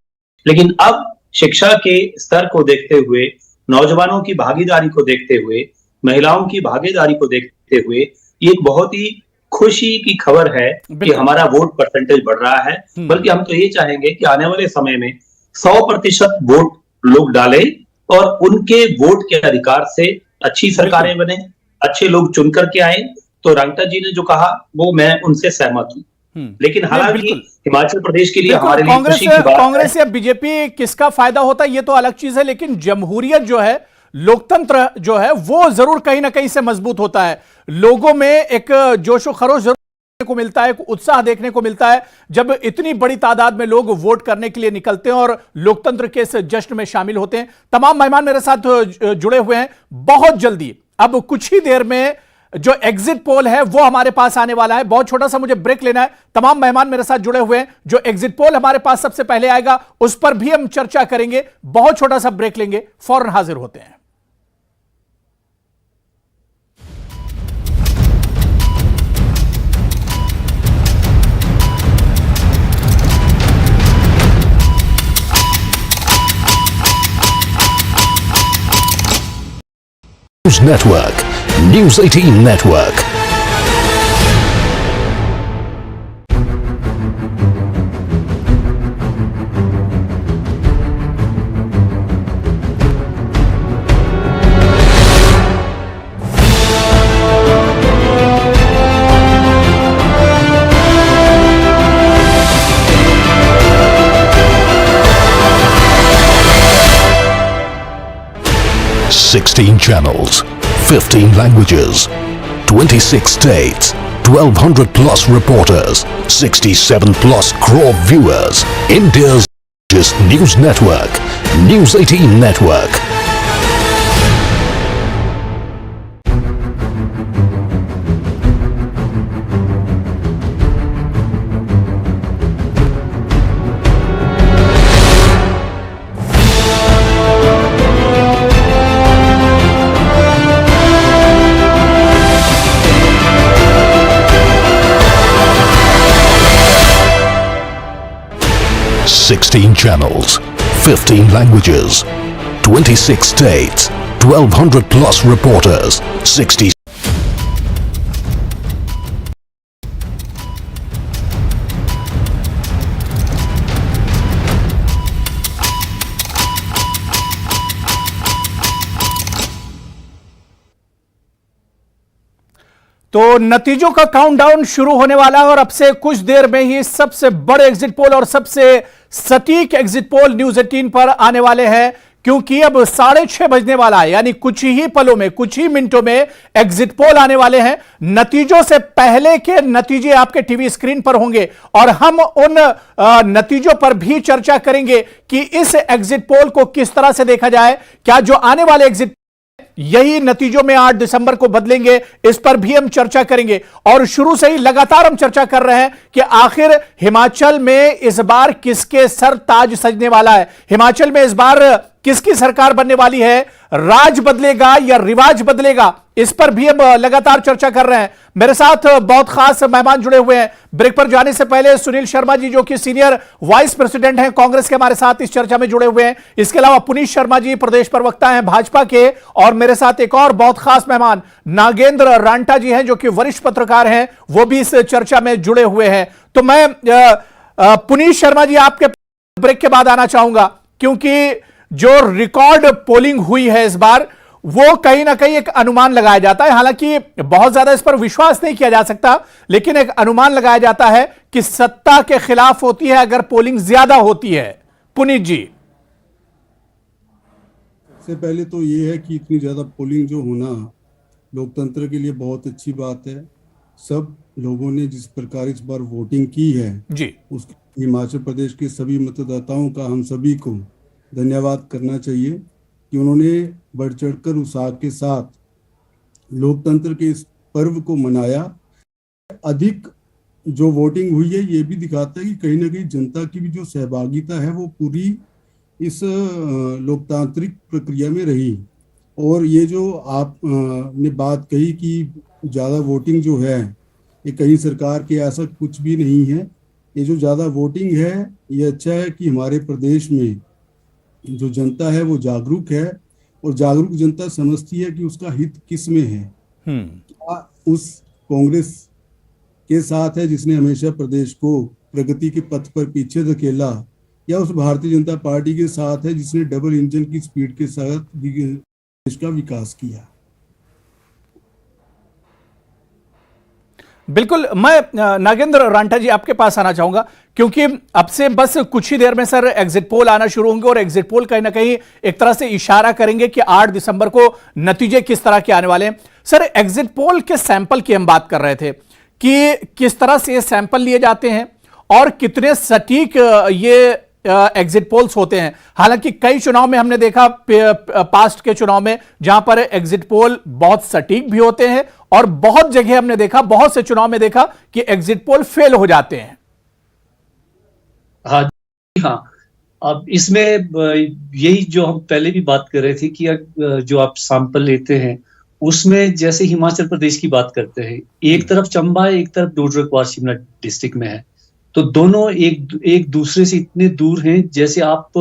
Speaker 3: लेकिन अब शिक्षा के स्तर को देखते हुए, नौजवानों की भागीदारी को देखते हुए, महिलाओं की भागीदारी को देखते हुए ये एक बहुत ही खुशी की खबर है कि हमारा वोट परसेंटेज बढ़ रहा है। बल्कि हम तो ये चाहेंगे कि आने वाले समय में 100% वोट लोग डालें और उनके वोट के अधिकार से अच्छी सरकारें बने, अच्छे लोग चुन करके आए। तो रांगटा जी ने जो कहा वो मैं उनसे सहमत हूँ। लेकिन हालांकि हिमाचल प्रदेश के लिए हमारे लिए खुशी की बात
Speaker 1: कांग्रेस या बीजेपी किसका फायदा होता है ये तो अलग चीज है, लेकिन जमहूरियत जो है, लोकतंत्र जो है वो जरूर कहीं ना कहीं से मजबूत होता है। लोगों में एक जोश और खरोश जरूर देखने को मिलता है, एक उत्साह देखने को मिलता है जब इतनी बड़ी तादाद में लोग वोट करने के लिए निकलते हैं और लोकतंत्र के इस जश्न में शामिल होते हैं। तमाम मेहमान मेरे साथ जुड़े हुए हैं। बहुत जल्दी, अब कुछ ही देर में जो एग्जिट पोल है वो हमारे पास आने वाला है। बहुत छोटा सा मुझे ब्रेक लेना है। तमाम मेहमान मेरे साथ जुड़े हुए हैं। जो एग्जिट पोल हमारे पास सबसे पहले आएगा उस पर भी हम चर्चा करेंगे। बहुत छोटा सा ब्रेक लेंगे, फौरन हाजिर होते हैं।
Speaker 5: News Network, News 18 Network. Sixteen channels, 15 languages, 26 states, 1200 plus reporters, 67 plus crore viewers. India's largest news network, News 18 Network. Sixteen channels, 15 languages, 26 states, 1200 plus reporters, 60.
Speaker 1: तो नतीजों का काउंटडाउन शुरू होने वाला है और अब से कुछ देर में ही सबसे बड़े एग्जिट पोल और सबसे सटीक एग्जिट पोल न्यूज 18 पर आने वाले हैं, क्योंकि अब 6:30 बजने वाला है। यानी कुछ ही पलों में, कुछ ही मिनटों में एग्जिट पोल आने वाले हैं। नतीजों से पहले के नतीजे आपके टीवी स्क्रीन पर होंगे और हम उन नतीजों पर भी चर्चा करेंगे कि इस एग्जिट पोल को किस तरह से देखा जाए। क्या जो आने वाले एग्जिट यही नतीजों में 8 दिसंबर को बदलेंगे, इस पर भी हम चर्चा करेंगे। और शुरू से ही लगातार हम चर्चा कर रहे हैं कि आखिर हिमाचल में इस बार किसके सर ताज सजने वाला है। हिमाचल में इस बार किसकी सरकार बनने वाली है, राज बदलेगा या रिवाज बदलेगा, इस पर भी हम लगातार चर्चा कर रहे हैं। मेरे साथ बहुत खास मेहमान जुड़े हुए हैं। ब्रेक पर जाने से पहले सुनील शर्मा जी, जो कि सीनियर वाइस प्रेसिडेंट हैं कांग्रेस के, हमारे साथ इस चर्चा में जुड़े हुए हैं। इसके अलावा पुनीत शर्मा जी प्रदेश प्रवक्ता हैं भाजपा के, और मेरे साथ एक और बहुत खास मेहमान नागेंद्र रांटा जी हैं, जो कि वरिष्ठ पत्रकार हैं, वो भी इस चर्चा में जुड़े हुए हैं। तो मैं पुनीत शर्मा जी आपके ब्रेक के बाद आना चाहूंगा, क्योंकि जो रिकॉर्ड पोलिंग हुई है इस बार, वो कहीं ना कहीं एक अनुमान लगाया जाता है। हालांकि बहुत ज्यादा इस पर विश्वास नहीं किया जा सकता, लेकिन एक अनुमान लगाया जाता है कि सत्ता के खिलाफ होती है अगर पोलिंग ज्यादा होती है। पुनीत जी,
Speaker 2: सबसे पहले तो ये है कि इतनी ज्यादा पोलिंग जो होना लोकतंत्र के लिए बहुत अच्छी बात है। सब लोगों ने जिस प्रकार इस बार वोटिंग की है
Speaker 1: जी,
Speaker 2: उस हिमाचल प्रदेश के सभी मतदाताओं का हम सभी को धन्यवाद करना चाहिए कि उन्होंने बढ़ चढ़कर उत्साह के साथ लोकतंत्र के इस पर्व को मनाया। अधिक जो वोटिंग हुई है ये भी दिखाता है कि कहीं ना कहीं जनता की भी जो सहभागिता है वो पूरी इस लोकतांत्रिक प्रक्रिया में रही। और ये जो आप ने बात कही कि ज़्यादा वोटिंग जो है ये कहीं सरकार के ऐसा कुछ भी नहीं है। ये जो ज़्यादा वोटिंग है ये अच्छा है कि हमारे प्रदेश में जो जनता है वो जागरूक है, और जागरूक जनता समझती है कि उसका हित किस में है। क्या उस कांग्रेस के साथ है जिसने हमेशा प्रदेश को प्रगति के पथ पर पीछे धकेला, या उस भारतीय जनता पार्टी के साथ है जिसने डबल इंजन की स्पीड के साथ देश का विकास किया।
Speaker 1: बिल्कुल, मैं नागेंद्र रांठा जी आपके पास आना चाहूंगा, क्योंकि अब से बस कुछ ही देर में सर एग्जिट पोल आना शुरू होंगे और एग्जिट पोल कहीं ना कहीं एक तरह से इशारा करेंगे कि 8 दिसंबर को नतीजे किस तरह के आने वाले हैं। सर, एग्जिट पोल के सैंपल की हम बात कर रहे थे कि किस तरह से सैंपल लिए जाते हैं और कितने सटीक ये एग्जिट पोल्स होते हैं। हालांकि कई चुनाव में हमने देखा, पास्ट के चुनाव में, जहां पर एग्जिट पोल बहुत सटीक भी होते हैं और बहुत जगह हमने देखा, बहुत से चुनाव में देखा कि एग्जिट पोल फेल हो जाते हैं।
Speaker 4: हाँ, अब इसमें यही जो हम पहले भी बात कर रहे थे कि जो आप सैंपल लेते हैं उसमें जैसे हिमाचल प्रदेश की बात करते हैं, एक तरफ चंबा है, एक तरफ डोडरा क्वार शिमला डिस्ट्रिक्ट में है, तो दोनों एक दूसरे से इतने दूर हैं। जैसे आप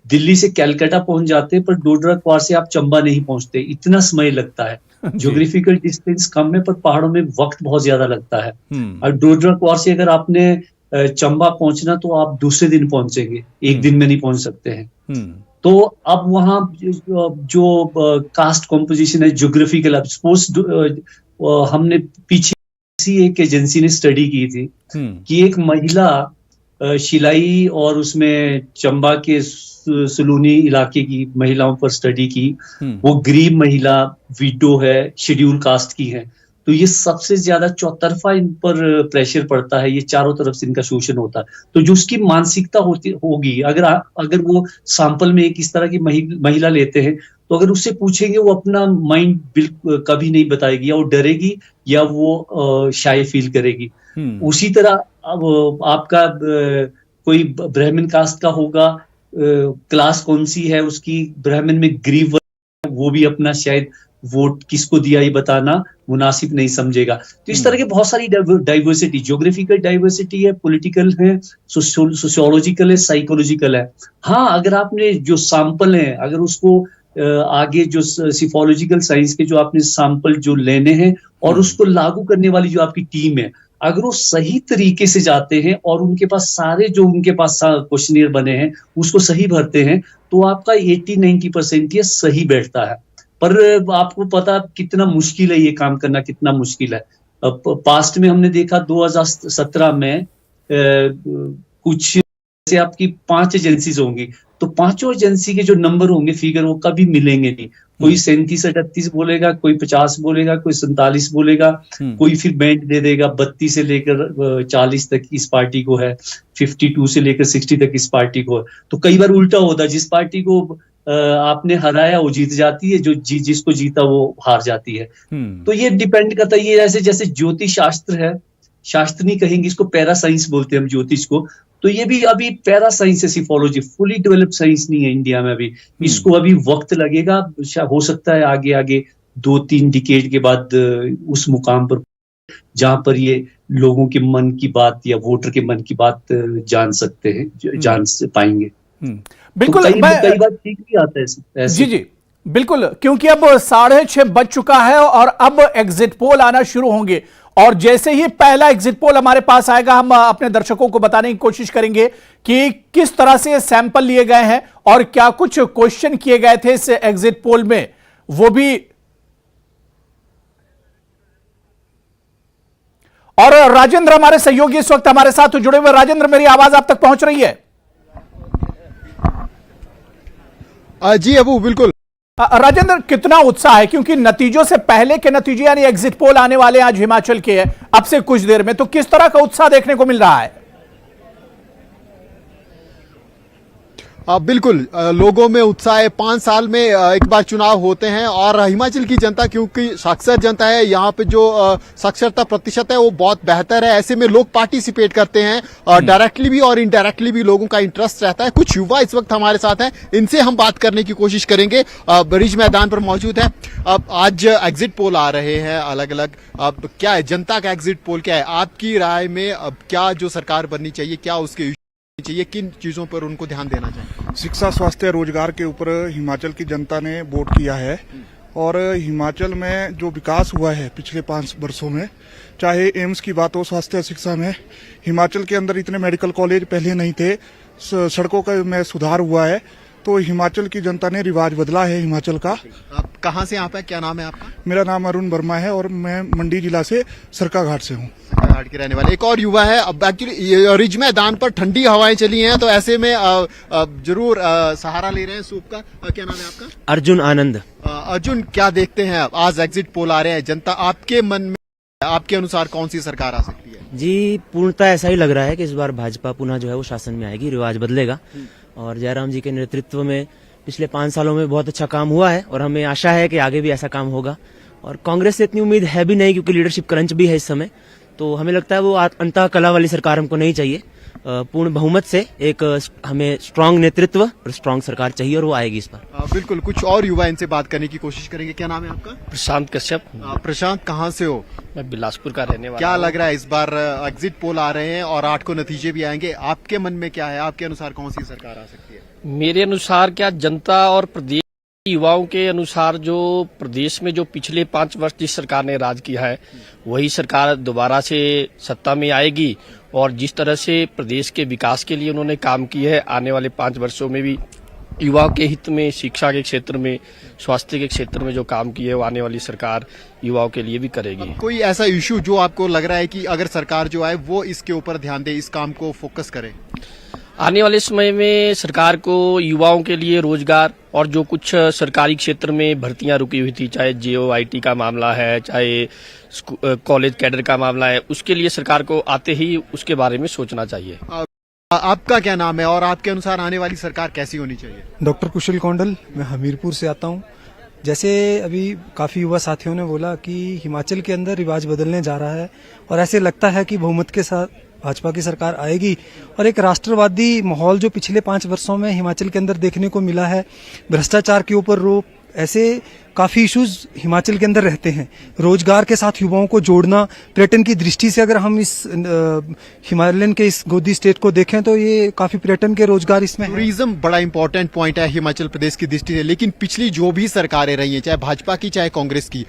Speaker 4: दिल्ली से कलकत्ता पहुंच जाते हैं पर डोडरा क्वार से आप चंबा नहीं पहुंचते, इतना समय लगता है। ज्योग्राफिकल डिस्टेंस कम है पर पहाड़ों में वक्त बहुत ज्यादा लगता है। और डोडरा क्वार से अगर आपने चंबा पहुंचना तो आप दूसरे दिन पहुंचेंगे, एक दिन में नहीं पहुंच सकते हैं। तो अब वहां जो कास्ट कॉम्पोजिशन है, ज्योग्राफिकल, अब सपोज हमने पीछे एक एजेंसी ने स्टडी की थी कि एक महिला शिलाई और उसमें चंबा के सुलूनी इलाके की महिलाओं पर स्टडी की, वो गरीब महिला, विडो है, शेड्यूल कास्ट की है, तो ये सबसे ज्यादा चौतरफा इन पर प्रेशर पड़ता है, ये चारों तरफ से इनका शोषण होता है। तो जो उसकी मानसिकता होगी, अगर वो सैंपल में एक इस तरह की महिला लेते हैं तो अगर उससे पूछेंगे वो अपना माइंड बिल्कुल कभी नहीं बताएगी, या वो डरेगी या वो शाय फील करेगी। उसी तरह अब आपका कोई ब्राह्मण कास्ट का होगा, क्लास कौन सी है उसकी, ब्राह्मण में गरीब, वो भी अपना शायद वोट किसको दिया ये बताना मुनासिब नहीं समझेगा। तो इस तरह के बहुत सारी डाइवर्सिटी, ज्योग्राफिकल डाइवर्सिटी है, पॉलिटिकल है, सोशियोलॉजिकल है, साइकोलॉजिकल है। हाँ, अगर आपने जो सैंपल है, अगर उसको आगे जो सिफोलॉजिकल साइंस के जो आपने सैंपल जो लेने हैं और उसको लागू करने वाली जो आपकी टीम है, अगर वो सही तरीके से जाते हैं और उनके पास सारे जो उनके पास क्वेश्चनियर बने हैं उसको सही भरते हैं, तो आपका 80-90% ये सही बैठता है। पर आपको पता कितना मुश्किल है ये काम करना, कितना मुश्किल है। पास्ट में हमने देखा 2017 में कुछ से आपकी 5 एजेंसीज होंगी, तो 5 एजेंसी के जो नंबर होंगे, फिगर, वो कभी मिलेंगे नहीं। कोई 37-38 बोलेगा, कोई 50 बोलेगा, कोई 47 बोलेगा, कोई फिर बैंड दे देगा 32 से लेकर 40 तक इस पार्टी को है, 52 से लेकर 60 तक इस पार्टी को है। तो कई बार उल्टा होता है, जिस पार्टी को आपने हराया वो जीत जाती है, जो जिसको जीता वो हार जाती है। तो ये डिपेंड करता है, ये जैसे ज्योतिष शास्त्र है, शास्त्र नहीं कहेंगे इसको, पैरा साइंस बोलते हैं हम ज्योतिष को, तो ये भी अभी पैरा साइंस है, सिफोलॉजी फुली डेवलप्ड साइंस नहीं है इंडिया में अभी। इसको अभी वक्त लगेगा, हो सकता है आगे 2-3 डिकेड के बाद उस मुकाम पर जहां पर ये लोगों के मन की बात या वोटर के मन की बात जान सकते हैं, जान पाएंगे।
Speaker 1: बिल्कुल,
Speaker 4: तो कई बार ठीक भी आता है ऐसे।
Speaker 1: जी बिल्कुल, क्योंकि अब 6:30 बज चुका है और अब एग्जिट पोल आना शुरू होंगे, और जैसे ही पहला एग्जिट पोल हमारे पास आएगा हम अपने दर्शकों को बताने की कोशिश करेंगे कि किस तरह से सैंपल लिए गए हैं और क्या कुछ क्वेश्चन किए गए थे इस एग्जिट पोल में, वो भी। और राजेंद्र हमारे सहयोगी इस वक्त हमारे साथ जुड़े हुए। राजेंद्र, मेरी आवाज आप तक पहुंच रही है?
Speaker 6: जी अबू, बिल्कुल।
Speaker 1: राजेंद्र, कितना उत्साह है, क्योंकि नतीजों से पहले के नतीजे यानी एग्जिट पोल आने वाले आज हिमाचल के हैं अब से कुछ देर में, तो किस तरह का उत्साह देखने को मिल रहा है?
Speaker 6: बिल्कुल लोगों में उत्साह है। 5 साल में एक बार चुनाव होते हैं और हिमाचल की जनता क्योंकि साक्षर जनता है, यहाँ पे जो साक्षरता प्रतिशत है वो बहुत बेहतर है। ऐसे में लोग पार्टिसिपेट करते हैं डायरेक्टली भी और इनडायरेक्टली भी, लोगों का इंटरेस्ट रहता है। कुछ युवा इस वक्त हमारे साथ हैं, इनसे हम बात करने की कोशिश करेंगे। रिज मैदान पर मौजूद है। अब आज एग्जिट पोल आ रहे हैं अलग अलग, अब क्या है जनता का एग्जिट पोल, क्या है आपकी राय में? अब क्या जो सरकार बननी चाहिए, क्या उसके चाहिए, किन चीजों पर उनको ध्यान देना चाहिए?
Speaker 7: शिक्षा, स्वास्थ्य, रोजगार के ऊपर हिमाचल की जनता ने वोट किया है और हिमाचल में जो विकास हुआ है पिछले 5 वर्षों में, चाहे एम्स की बात हो, स्वास्थ्य शिक्षा में, हिमाचल के अंदर इतने मेडिकल कॉलेज पहले नहीं थे, सड़कों का में सुधार हुआ है, तो हिमाचल की जनता ने रिवाज बदला है हिमाचल का।
Speaker 6: आप कहाँ से, यहाँ पे क्या नाम है आपका?
Speaker 7: मेरा नाम अरुण वर्मा है और मैं मंडी जिला से सरकाघाट से हूँ।
Speaker 6: सरकाघाट के रहने वाले एक और युवा है। अब एक्चुअली रिज मैदान पर ठंडी हवाएं चली हैं, तो ऐसे में जरूर सहारा ले रहे हैं सूप का। क्या नाम है आपका?
Speaker 8: अर्जुन आनंद।
Speaker 6: अर्जुन, क्या देखते हैं आप? आज एग्जिट पोल आ रहे हैं, जनता आपके मन में, आपके अनुसार कौन सी सरकार आ सकती है?
Speaker 8: जी, पूर्णतः ऐसा ही लग रहा है कि इस बार भाजपा पुनः जो है वो शासन में आएगी, रिवाज बदलेगा और जयराम जी के नेतृत्व में पिछले 5 सालों में बहुत अच्छा काम हुआ है और हमें आशा है कि आगे भी ऐसा काम होगा। और कांग्रेस से इतनी उम्मीद है भी नहीं क्योंकि लीडरशिप क्रंच भी है इस समय, तो हमें लगता है वो अंतः कला वाली सरकार हमको नहीं चाहिए। पूर्ण बहुमत से एक हमें स्ट्रांग नेतृत्व और स्ट्रांग सरकार चाहिए और वो आएगी इस बार।
Speaker 6: बिल्कुल, कुछ और युवा इनसे बात करने की कोशिश करेंगे। क्या नाम है आपका?
Speaker 9: प्रशांत कश्यप।
Speaker 6: प्रशांत, कहाँ से हो?
Speaker 9: मैं बिलासपुर का रहने वाला
Speaker 6: क्या लग रहा है इस बार एग्जिट पोल आ रहे हैं और 8 को नतीजे भी आएंगे, आपके मन में क्या है? आपके अनुसार कौन सी सरकार आ सकती है?
Speaker 9: मेरे अनुसार क्या जनता और प्रदेश युवाओं के अनुसार जो प्रदेश में जो पिछले 5 वर्ष जिस सरकार ने राज किया है वही सरकार दोबारा से सत्ता में आएगी और जिस तरह से प्रदेश के विकास के लिए उन्होंने काम किया है आने वाले 5 वर्षों में भी युवाओं के हित में, शिक्षा के क्षेत्र में, स्वास्थ्य के क्षेत्र में जो काम किए है वो आने वाली सरकार युवाओं के लिए भी करेगी।
Speaker 6: कोई ऐसा इशू जो आपको लग रहा है कि अगर सरकार जो आए वो इसके ऊपर ध्यान दे, इस काम को फोकस करे?
Speaker 9: आने वाले समय में सरकार को युवाओं के लिए रोजगार और जो कुछ सरकारी क्षेत्र में भर्तियां रुकी हुई थी, चाहे JOIT का मामला है, चाहे कॉलेज कैडर का मामला है, उसके लिए सरकार को आते ही उसके बारे में सोचना चाहिए।
Speaker 6: आपका क्या नाम है और आपके अनुसार आने वाली सरकार कैसी होनी चाहिए?
Speaker 10: डॉक्टर कुशल कौंडल, मैं हमीरपुर से आता हूं। जैसे अभी काफी युवा साथियों ने बोला कि हिमाचल के अंदर रिवाज बदलने जा रहा है और ऐसे लगता है कि बहुमत के साथ भाजपा की सरकार आएगी और एक राष्ट्रवादी माहौल जो पिछले 5 वर्षों में हिमाचल के अंदर देखने को मिला है, भ्रष्टाचार के ऊपर रोक, ऐसे काफी इश्यूज हिमाचल के अंदर रहते हैं। रोजगार के साथ युवाओं को जोड़ना, पर्यटन की दृष्टि से अगर हम इस हिमालयन के इस गोदी स्टेट को देखें तो ये काफी पर्यटन के रोजगार इसमें है।
Speaker 6: टूरिज्म बड़ा इंपॉर्टेंट पॉइंट है हिमाचल प्रदेश की दृष्टि से, लेकिन पिछली जो भी सरकारें रही हैं, चाहे भाजपा की चाहे कांग्रेस की,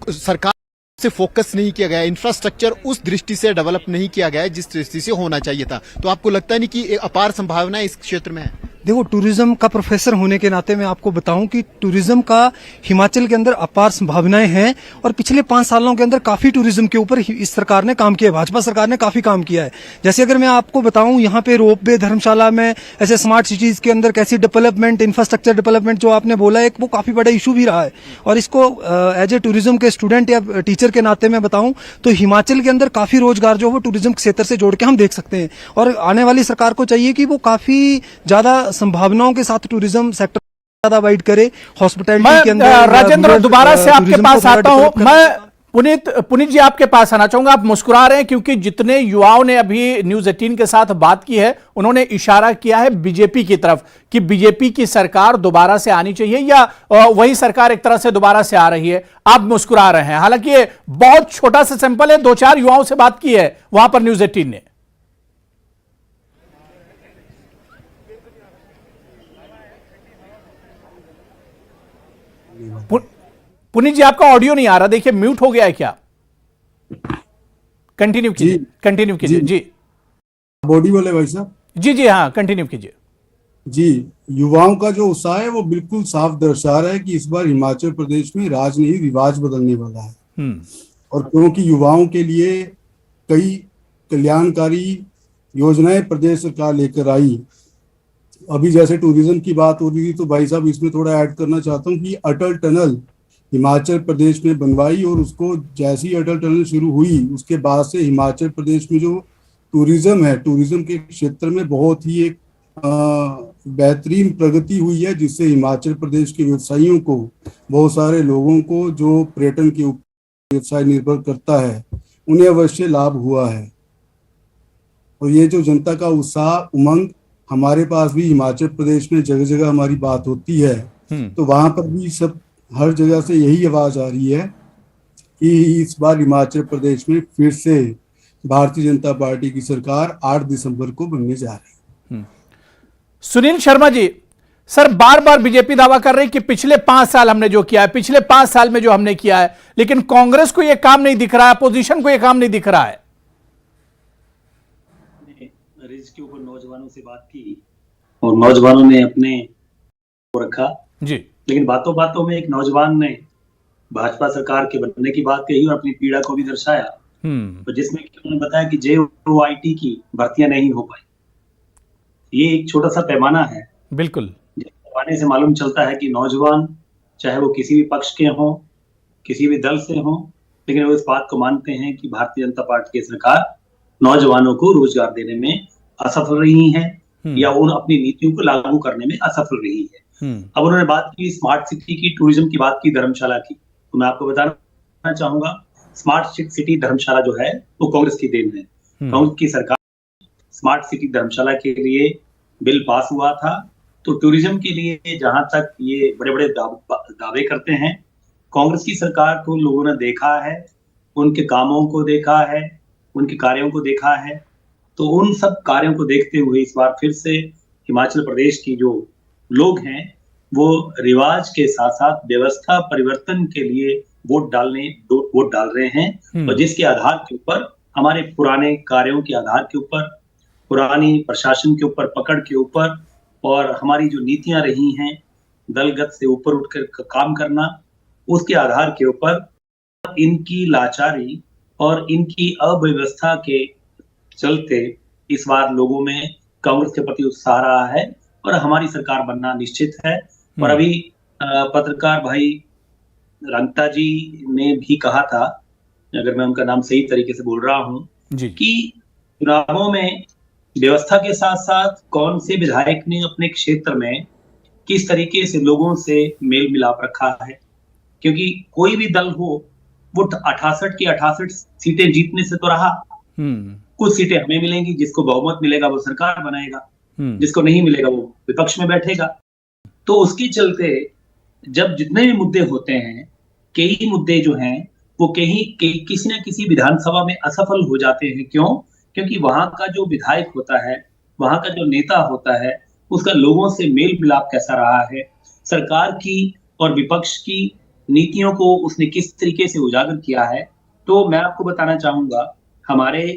Speaker 6: सरकार से फोकस नहीं किया गया, इंफ्रास्ट्रक्चर उस दृष्टि से डेवलप नहीं किया गया जिस दृष्टि से होना चाहिए था। तो आपको लगता नहीं कि अपार संभावना इस क्षेत्र में है?
Speaker 10: देखो, टूरिज्म का प्रोफेसर होने के नाते मैं आपको बताऊं कि टूरिज्म का हिमाचल के अंदर अपार संभावनाएं हैं और पिछले 5 सालों के अंदर काफी टूरिज्म के ऊपर इस सरकार ने काम किया है, भाजपा सरकार ने काफी काम किया है। जैसे अगर मैं आपको बताऊं, यहाँ पे रोपवे, धर्मशाला में ऐसे स्मार्ट सिटीज के अंदर कैसी डेवलपमेंट, इंफ्रास्ट्रक्चर डेवलपमेंट जो आपने बोला है, वो काफी बड़ा इशू भी रहा है। और इसको एज ए टूरिज्म के स्टूडेंट या टीचर के नाते मैं बताऊं तो हिमाचल के अंदर काफी रोजगार जो वो टूरिज्म क्षेत्र से जोड़ के हम देख सकते हैं और आने वाली सरकार को चाहिए कि वो काफी ज्यादा संभावनाओं के साथ टूरिज्म सेक्टर ज्यादा वाइड करे। हॉस्पिटैलिटी के अंदर
Speaker 1: राजेंद्र, दोबारा से आपके पास आता हूं मैं। पुनीत जी, आपके पास आना चाहूंगा। आप मुस्कुरा रहे हैं क्योंकि जितने युवाओं ने अभी न्यूज 18 के साथ बात की है उन्होंने इशारा किया है बीजेपी की तरफ कि बीजेपी की सरकार दोबारा से आनी चाहिए या वही सरकार एक तरह से दोबारा से आ रही है। आप मुस्कुरा रहे हैं, हालांकि ये बहुत छोटा सा सैंपल है, 2-4 युवाओं से बात की है वहां पर न्यूज 18 ने। पुनीत जी, आपका ऑडियो नहीं आ रहा, देखिए म्यूट हो गया है क्या? कंटिन्यू कीजिए, कंटिन्यू कीजिए जी।
Speaker 2: बॉडी वाले भाई साहब।
Speaker 1: जी जी हाँ, कंटिन्यू कीजिए
Speaker 2: जी। युवाओं का जो उत्साह है वो बिल्कुल साफ दर्शा रहा है कि इस बार हिमाचल प्रदेश में राज नहीं रिवाज बदलने वाला है। और क्योंकि युवाओं के लिए कई कल्याणकारी योजनाएं प्रदेश सरकार लेकर आई, अभी जैसे टूरिज्म की बात हो रही थी तो भाई साहब इसमें थोड़ा ऐड करना चाहता हूँ कि अटल टनल हिमाचल प्रदेश में बनवाई और उसको जैसी अटल टनल शुरू हुई उसके बाद से हिमाचल प्रदेश में जो टूरिज्म है, टूरिज्म के क्षेत्र में बहुत ही एक बेहतरीन प्रगति हुई है, जिससे हिमाचल प्रदेश के व्यवसायियों को, बहुत सारे लोगों को जो पर्यटन के ऊपर व्यवसाय निर्भर करता है, उन्हें अवश्य लाभ हुआ है। और ये जो जनता का उत्साह, उमंग, हमारे पास भी हिमाचल प्रदेश में जगह जगह हमारी बात होती है, तो वहां पर भी सब हर जगह से यही आवाज आ रही है कि इस बार हिमाचल प्रदेश में फिर से भारतीय जनता पार्टी की सरकार 8 दिसंबर को बनने जा रही है।
Speaker 1: सुनील शर्मा जी, सर बार बार बीजेपी दावा कर रही कि पिछले 5 साल हमने जो किया है, पिछले 5 साल में जो हमने किया है, लेकिन कांग्रेस को यह काम नहीं दिख रहा है, अपोजिशन को यह काम नहीं दिख रहा है।
Speaker 3: रिज के ऊपर नौजवानों से बात की और नौजवानों ने अपने को रखा
Speaker 1: जी,
Speaker 3: लेकिन बातों बातों में एक नौजवान ने भाजपा सरकार के बनने की बात कही और अपनी पीड़ा को भी दर्शाया, तो जिसमें उन्होंने बताया कि JOIT की भर्तियां नहीं हो पाई। ये एक छोटा सा पैमाना है,
Speaker 1: बिल्कुल,
Speaker 3: जिस पैमाने से मालूम चलता है कि नौजवान चाहे वो किसी भी पक्ष के हों, किसी भी दल से हों, लेकिन वो इस बात को मानते हैं कि भारतीय जनता पार्टी की सरकार नौजवानों को रोजगार देने में असफल रही है या उन अपनी नीतियों को लागू करने में असफल रही है। अब उन्होंने बात की स्मार्ट सिटी की, टूरिज्म की बात की, धर्मशाला की, तो मैं आपको बताना चाहूंगा स्मार्ट सिटी धर्मशाला जो है वो कांग्रेस की देन है। कांग्रेस की सरकार स्मार्ट सिटी धर्मशाला के लिए बिल पास हुआ था, तो टूरिज्म के लिए जहां तक ये बड़े बड़े दावे करते हैं, कांग्रेस की सरकार को लोगों ने देखा है, उनके कामों को देखा है, उनके कार्यों को देखा है, तो उन सब कार्यों को देखते हुए इस बार फिर से हिमाचल प्रदेश की जो लोग हैं वो रिवाज के साथ साथ व्यवस्था परिवर्तन के लिए वोट डाल रहे हैं, और जिसके आधार के ऊपर, हमारे पुराने कार्यों के आधार के ऊपर, पुरानी प्रशासन के ऊपर पकड़ के ऊपर, और हमारी जो नीतियां रही हैं दलगत से ऊपर उठकर काम करना, उसके आधार के ऊपर इनकी लाचारी और इनकी अव्यवस्था के चलते इस बार लोगों में कांग्रेस के प्रति उत्साह रहा है और हमारी सरकार बनना निश्चित है। और अभी पत्रकार भाई रंगता जी ने भी कहा था, अगर मैं उनका नाम सही तरीके से बोल रहा हूं, कि चुनावों में व्यवस्था के साथ साथ कौन से विधायक ने अपने क्षेत्र में किस तरीके से लोगों से मेल मिलाप रखा है, क्योंकि कोई भी दल हो वो 68 की 68 सीटें जीतने से तो रहा, कुछ सीटें हमें मिलेंगी, जिसको बहुमत मिलेगा वो सरकार बनाएगा, जिसको नहीं मिलेगा वो विपक्ष में बैठेगा। तो उसके चलते जब जितने भी मुद्दे होते हैं, कई मुद्दे जो हैं वो किसी न किसी विधानसभा में असफल हो जाते हैं। क्यों? क्योंकि वहां का जो विधायक होता है, वहां का जो नेता होता है, उसका लोगों से मेल मिलाप कैसा रहा है, सरकार की और विपक्ष की नीतियों को उसने किस तरीके से उजागर किया है। तो मैं आपको बताना चाहूंगा, हमारे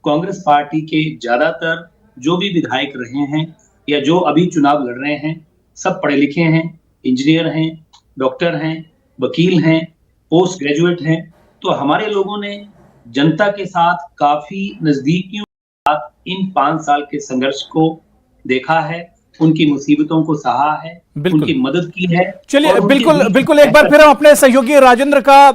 Speaker 3: कांग्रेस पार्टी के ज्यादातर जो भी विधायक रहे हैं या जो अभी चुनाव लड़ रहे हैं, सब पढ़े लिखे हैं, इंजीनियर हैं, डॉक्टर हैं, वकील हैं, पोस्ट ग्रेजुएट हैं। तो हमारे लोगों ने जनता के साथ काफी नजदीकियों के साथ इन 5 साल के संघर्ष को देखा है, उनकी मुसीबतों को सहा है, उनकी मदद की है।
Speaker 1: चलिए, बिल्कुल एक बार फिर हम अपने सहयोगी राजेंद्र का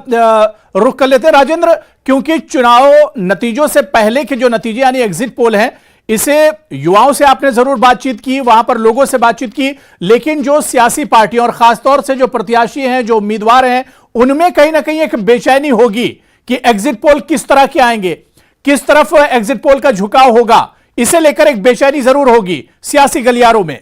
Speaker 1: रुख कर लेते हैं। राजेंद्र, क्योंकि चुनाव नतीजों से पहले के जो नतीजे यानी एग्जिट पोल हैं, इसे युवाओं से आपने जरूर बातचीत की, वहां पर लोगों से बातचीत की, लेकिन जो सियासी पार्टियां और खासतौर से जो प्रत्याशी हैं, जो उम्मीदवार हैं, उनमें कहीं ना कहीं एक बेचैनी होगी कि एग्जिट पोल किस तरह के आएंगे, किस तरफ एग्जिट पोल का झुकाव होगा, इसे लेकर एक बेचैनी जरूर होगी सियासी गलियारों में।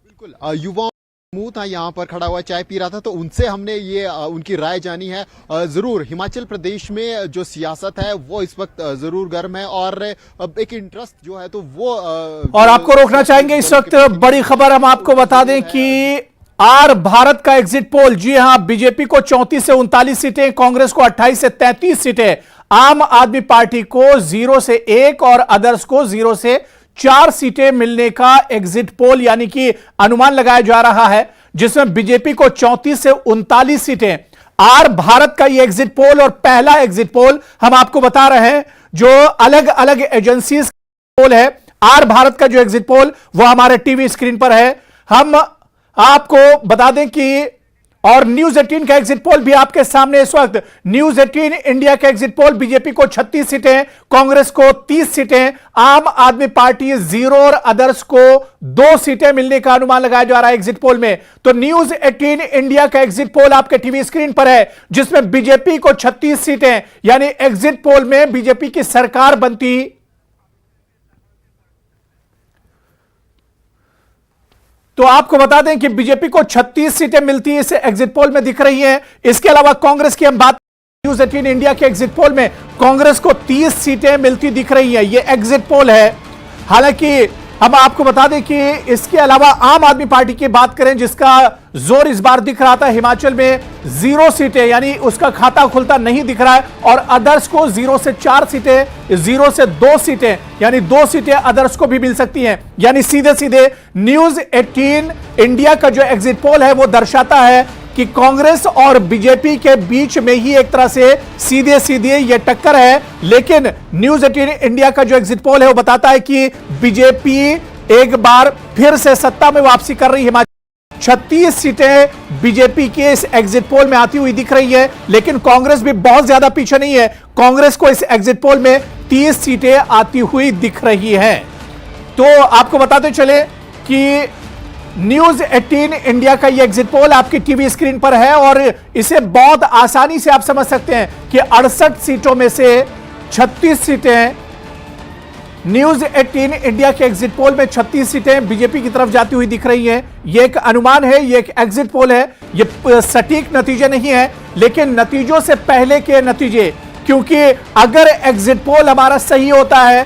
Speaker 6: बिल्कुल, युवाओं समूह था यहाँ पर खड़ा हुआ, चाय पी रहा था, तो उनसे हमने ये उनकी राय जानी है। जरूर हिमाचल प्रदेश में जो सियासत है वो इस वक्त जरूर गर्म है और अब एक इंटरेस्ट जो है तो वो
Speaker 1: और आपको रोकना चाहेंगे इस वक्त बड़ी खबर हम आपको बता दें कि आर भारत का एग्जिट पोल, जी हां, बीजेपी को 34 से 39 सीटें, कांग्रेस को 28 से 33 सीटें, आम आदमी पार्टी को 0 से 1 और अदर्स को 0 से 4 सीटें मिलने का एग्जिट पोल यानी कि अनुमान लगाया जा रहा है, जिसमें बीजेपी को 34 से 39 सीटें। आर भारत का यह एग्जिट पोल और पहला एग्जिट पोल हम आपको बता रहे हैं, जो अलग अलग एजेंसीज पोल है। आर भारत का जो एग्जिट पोल वो हमारे टीवी स्क्रीन पर है। हम आपको बता दें कि और न्यूज 18 का एग्जिट पोल भी आपके सामने इस वक्त। न्यूज 18 इंडिया का एग्जिट पोल, बीजेपी को 36 सीटें, कांग्रेस को 30 सीटें, आम आदमी पार्टी 0 और अदर्स को 2 सीटें मिलने का अनुमान लगाया जा रहा है एग्जिट पोल में। तो न्यूज 18 इंडिया का एग्जिट पोल आपके टीवी स्क्रीन पर है, जिसमें बीजेपी को 36 सीटें, यानी एग्जिट पोल में बीजेपी की सरकार बनती। तो आपको बता दें कि बीजेपी को 36 सीटें मिलती है, इस एग्जिट पोल में दिख रही हैं। इसके अलावा कांग्रेस की हम बात, न्यूज 18 इंडिया के एग्जिट पोल में कांग्रेस को 30 सीटें मिलती दिख रही हैं। यह एग्जिट पोल है। हालांकि हम आपको बता दें कि इसके अलावा आम आदमी पार्टी की बात करें, जिसका जोर इस बार दिख रहा था, हिमाचल में 0 सीटें, यानी उसका खाता खुलता नहीं दिख रहा है, और अदर्स को 0 से 4 सीटें, 0 से 2 सीटें, यानी 2 सीटें अदर्स को भी मिल सकती हैं। यानी सीधे सीधे न्यूज 18 इंडिया का जो एग्जिट पोल है वो दर्शाता है कि कांग्रेस और बीजेपी के बीच में ही एक तरह से सीधे सीधे ये टक्कर है। लेकिन न्यूज 18 इंडिया का जो एग्जिट पोल है वो बताता है कि बीजेपी एक बार फिर से सत्ता में वापसी कर रही है। 36 सीटें बीजेपी के इस एग्जिट पोल में आती हुई दिख रही है, लेकिन कांग्रेस भी बहुत ज्यादा पीछे नहीं है। कांग्रेस को इस एग्जिट पोल में 30 सीटें आती हुई दिख रही हैं। तो आपको बताते चले कि न्यूज 18 इंडिया का ये एग्जिट पोल आपकी टीवी स्क्रीन पर है, और इसे बहुत आसानी से आप समझ सकते हैं कि 68 सीटों में से 36 सीटें न्यूज 18 इंडिया के एग्जिट पोल में 36 सीटें बीजेपी की तरफ जाती हुई दिख रही हैं। यह एक अनुमान है, यह एक एग्जिट पोल है, यह सटीक नतीजे नहीं है, लेकिन नतीजों से पहले के नतीजे, क्योंकि अगर एग्जिट पोल हमारा सही होता है,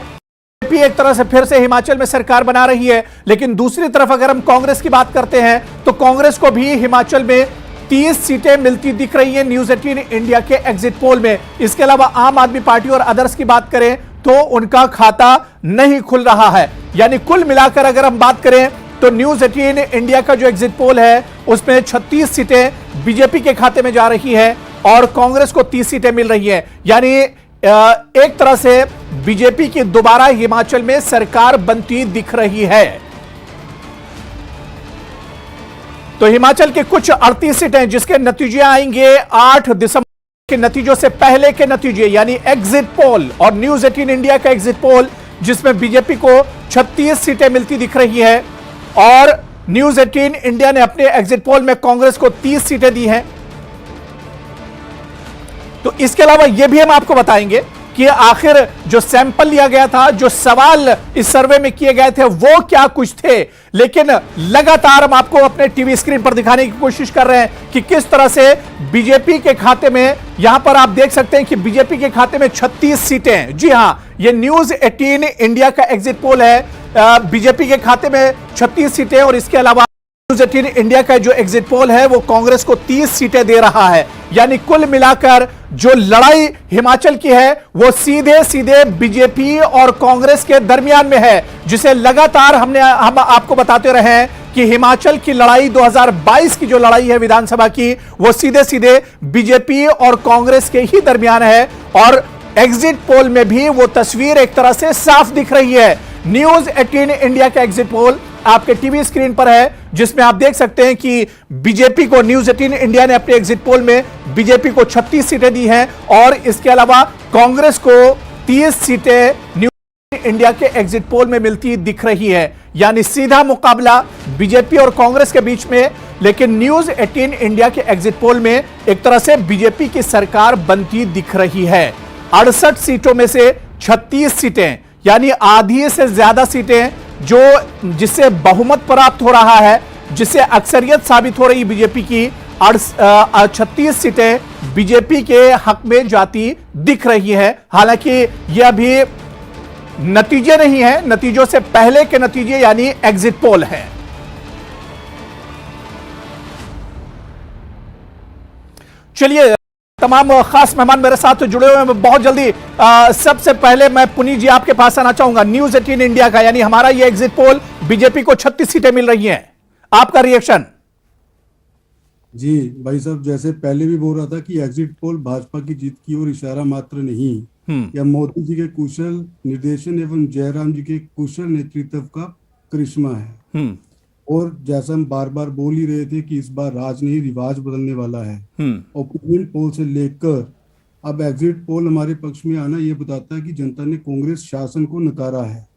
Speaker 1: बीजेपी एक तरह से फिर से हिमाचल में सरकार बना रही है, लेकिन दूसरी तरफ अगर हम कांग्रेस की बात करते हैं तो कांग्रेस को भी हिमाचल में 30 सीटें मिलती दिख रही हैं न्यूज 18 इंडिया के एग्जिट पोल में। इसके अलावा आम आदमी पार्टी और अदर्स की बात करें तो उनका खाता नहीं खुल रहा है। यानी कुल मिलाकर अगर हम बात करें तो न्यूज 18 इंडिया का जो एग्जिट पोल है उसमें 36 सीटें बीजेपी के खाते में जा रही है और कांग्रेस को 30 सीटें मिल रही है। यानी एक तरह से बीजेपी की दोबारा हिमाचल में सरकार बनती दिख रही है। तो हिमाचल के कुछ 38 सीटें जिसके नतीजे आएंगे 8 दिसंबर के नतीजों से पहले के नतीजे, यानी एग्जिट पोल और न्यूज 18 इंडिया का एग्जिट पोल, जिसमें बीजेपी को 36 सीटें मिलती दिख रही है और न्यूज 18 इंडिया ने अपने एग्जिट पोल में कांग्रेस को 30 सीटें दी हैं। तो इसके अलावा यह भी हम आपको बताएंगे कि आखिर जो सैंपल लिया गया था, जो सवाल इस सर्वे में किए गए थे, वो क्या कुछ थे। लेकिन लगातार हम आपको अपने टीवी स्क्रीन पर दिखाने की कोशिश कर रहे हैं कि किस तरह से बीजेपी के खाते में, यहां पर आप देख सकते हैं कि बीजेपी के खाते में 36 सीटें। जी हां, ये न्यूज 18 इंडिया का एग्जिट पोल है। बीजेपी के खाते में 36 सीटें और इसके अलावा न्यूज 18 इंडिया का जो एग्जिट पोल है वो कांग्रेस को 30 सीटें दे रहा है। यानी कुल मिलाकर जो लड़ाई हिमाचल की है वो सीधे सीधे बीजेपी और कांग्रेस के दरमियान में है, जिसे लगातार हम आपको बताते रहे हैं कि हिमाचल की लड़ाई 2022 की जो लड़ाई है विधानसभा की, वो सीधे सीधे बीजेपी और कांग्रेस के ही दरमियान है। और एग्जिट पोल में भी वो तस्वीर एक तरह से साफ दिख रही है। न्यूज 18 इंडिया का एग्जिट पोल आपके टीवी स्क्रीन पर है, जिसमें आप देख सकते हैं कि बीजेपी को, न्यूज 18 इंडिया ने अपने एग्जिट पोल में बीजेपी को 36 सीटें दी हैं और इसके अलावा कांग्रेस को 30 सीटें न्यूज इंडिया के एग्जिट पोल में मिलती दिख रही है। यानी सीधा मुकाबला बीजेपी और कांग्रेस के बीच में, लेकिन न्यूज 18 इंडिया के एग्जिट पोल में एक तरह से बीजेपी की सरकार बनती दिख रही है। 68 सीटों में से 36 सीटें, यानी आधी से ज्यादा सीटें जो जिससे बहुमत प्राप्त हो रहा है, जिससे अक्सरियत साबित हो रही बीजेपी की, 36 सीटें बीजेपी के हक में जाती दिख रही है। हालांकि यह अभी नतीजे नहीं है, नतीजों से पहले के नतीजे यानी एग्जिट पोल है। चलिए, तमाम खास मेहमान मेरे साथ जुड़े हुए हैं। बहुत जल्दी सबसे पहले मैं पुनीत जी आपके पास आना चाहूंगा। न्यूज 18 इंडिया का, यानी हमारा ये एग्जिट पोल, बीजेपी को 36 सीटें मिल रही हैं, आपका रिएक्शन?
Speaker 2: जी भाई साहब, जैसे पहले भी बोल रहा था कि एग्जिट पोल भाजपा की जीत की ओर इशारा मात्र नहीं, यह मोदी जी के कुशल निर्देशन एवं जयराम जी के कुशल नेतृत्व का करिश्मा है। और जैसा हम बार बार बोल ही रहे थे कि इस बार राज नहीं रिवाज बदलने वाला है। ओपिनियन पोल से लेकर अब एग्जिट पोल हमारे पक्ष में आना ये बताता है कि जनता ने कांग्रेस शासन को नकारा है।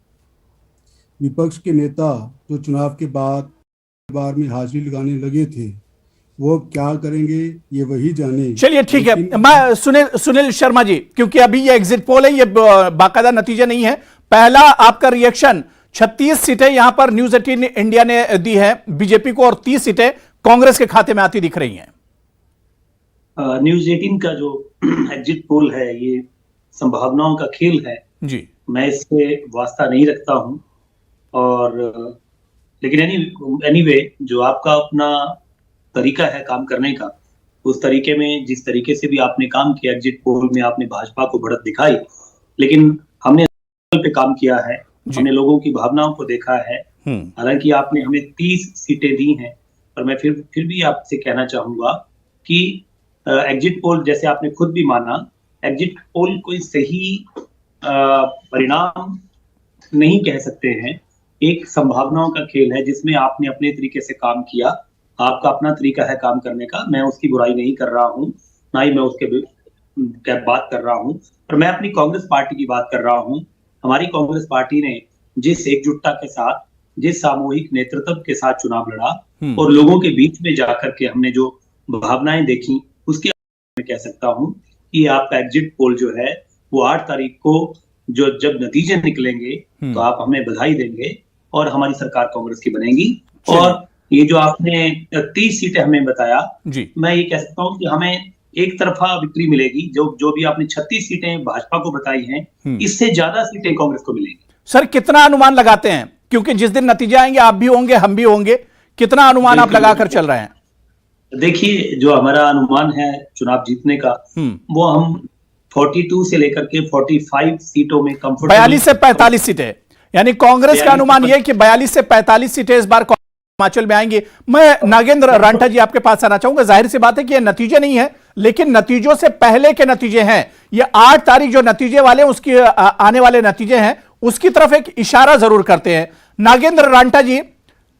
Speaker 2: विपक्ष के नेता जो चुनाव के बाद बार में हाजिरी लगाने लगे थे वो क्या करेंगे ये वही जाने।
Speaker 1: चलिए ठीक है, मैं सुनील शर्मा जी, क्योंकि अभी ये एग्जिट पोल है, ये बाकायदा नतीजा नहीं है, पहला आपका रिएक्शन 36 सीटें यहां पर न्यूज 18 इंडिया ने दी है बीजेपी को और 30 सीटें कांग्रेस के खाते में आती दिख रही हैं।
Speaker 3: न्यूज 18 का जो एग्जिट पोल है ये संभावनाओं का खेल है
Speaker 1: जी,
Speaker 3: मैं इससे वास्ता नहीं रखता हूं। और लेकिन एनीवे जो आपका अपना तरीका है काम करने का, उस तरीके में जिस तरीके से भी आपने काम किया एग्जिट पोल में आपने भाजपा को बढ़त दिखाई, लेकिन हमने पे काम किया है, हमने लोगों की भावनाओं को देखा है। हालांकि आपने हमें 30 सीटें दी हैं, पर मैं फिर भी आपसे कहना चाहूंगा कि एग्जिट पोल जैसे आपने खुद भी माना, एग्जिट पोल कोई सही परिणाम नहीं कह सकते हैं। एक संभावनाओं का खेल है जिसमें आपने अपने तरीके से काम किया, आपका अपना तरीका है काम करने का, मैं उसकी बुराई नहीं कर रहा हूं, ना ही मैं उसके बात कर रहा हूं, पर मैं अपनी कांग्रेस पार्टी की बात कर रहा हूं। हमारी कांग्रेस पार्टी ने जिस एकजुटता के साथ, जिस सामूहिक नेतृत्व के साथ चुनाव लड़ा और लोगों के बीच में जाकर के हमने जो भावनाएं देखी, उसके मैं कह सकता हूं कि आपका एग्जिट पोल जो है वो 8 तारीख को जब नतीजे निकलेंगे तो आप हमें बधाई देंगे और हमारी सरकार कांग्रेस की बनेगी। और ये जो आपने 30 सीटें हमें बताया जी, मैं ये कह सकता हूँ कि हमें एक तरफा विक्ट्री मिलेगी। जो भी आपने 36 सीटें भाजपा को बताई हैं, इससे ज्यादा सीटें कांग्रेस को मिलेगी।
Speaker 1: सर कितना अनुमान लगाते हैं, क्योंकि जिस दिन नतीजे आएंगे आप भी होंगे हम भी होंगे, कितना अनुमान आप लगाकर चल रहे हैं?
Speaker 3: देखिए जो हमारा अनुमान है चुनाव जीतने का वो हम 42 से लेकर के 45 सीटों में कंफर्टेबल,
Speaker 1: 42 से 45 सीटें, यानी कांग्रेस का अनुमान यह कि 42 से 45 सीटें इस बार हिमाचल में आएंगी। मैं नागेंद्र रांटा जी आपके पास आना चाहूंगा। जाहिर सी बात है कि ये नतीजे नहीं है, लेकिन नतीजों से पहले के नतीजे हैं। ये 8 तारीख जो नतीजे वाले उसकी आने वाले नतीजे हैं उसकी तरफ एक इशारा जरूर करते हैं। नागेंद्र रांटा जी,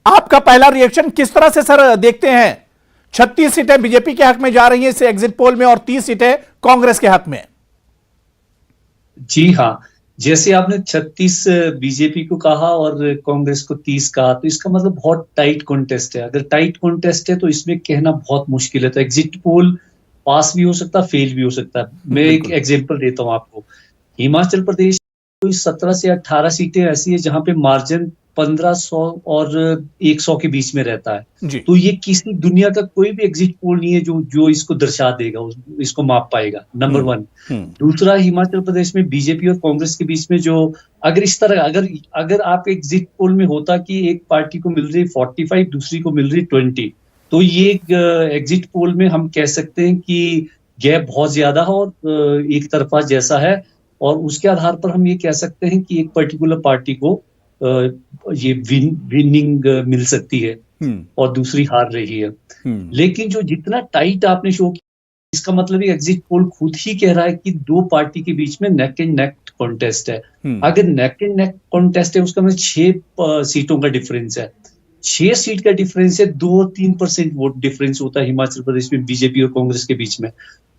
Speaker 1: आपका पहला रिएक्शन किस तरह से सर देखते हैं? 36 सीटें बीजेपी के हक में जा रही हैं इस एग्जिट पोल में और 30 सीटें कांग्रेस के हक में।
Speaker 4: जी हाँ, जैसे आपने 36 बीजेपी को कहा और कांग्रेस को 30 कहा, तो इसका मतलब बहुत टाइट कॉन्टेस्ट है। अगर टाइट कॉन्टेस्ट है तो इसमें कहना बहुत मुश्किल है। तो एग्जिट पोल पास भी हो सकता है, फेल भी हो सकता है। मैं एक एग्जांपल देता हूं आपको। हिमाचल प्रदेश कोई 17 से 18 सीटें ऐसी है जहां पे मार्जिन 1500 और 100 के बीच में रहता है। तो ये किसी दुनिया का कोई भी एग्जिट पोल नहीं है जो इसको दर्शा देगा, इसको माप पाएगा। नंबर 1। दूसरा, हिमाचल प्रदेश में बीजेपी और कांग्रेस के बीच में जो अगर इस तरह अगर आप एग्जिट पोल में होता कि एक पार्टी को मिल रही 45, दूसरी को मिल रही 20, तो ये एग्जिट पोल में हम कह सकते हैं कि गैप बहुत ज्यादा है और एक तरफा जैसा है, और उसके आधार पर हम ये कह सकते हैं कि एक पर्टिकुलर पार्टी को ये विनिंग मिल सकती है और दूसरी हार रही है। लेकिन जो जितना टाइट आपने शो किया, इसका मतलब एग्जिट पोल खुद ही कह रहा है कि 2 पार्टी के बीच में नेक एंड नेक कॉन्टेस्ट है। अगर नेक एंड नेक कॉन्टेस्ट है उसका मतलब 6 सीटों का डिफरेंस है। 6 सीट का डिफरेंस है, 2-3% वोट डिफरेंस होता है हिमाचल प्रदेश में बीजेपी और कांग्रेस के बीच में।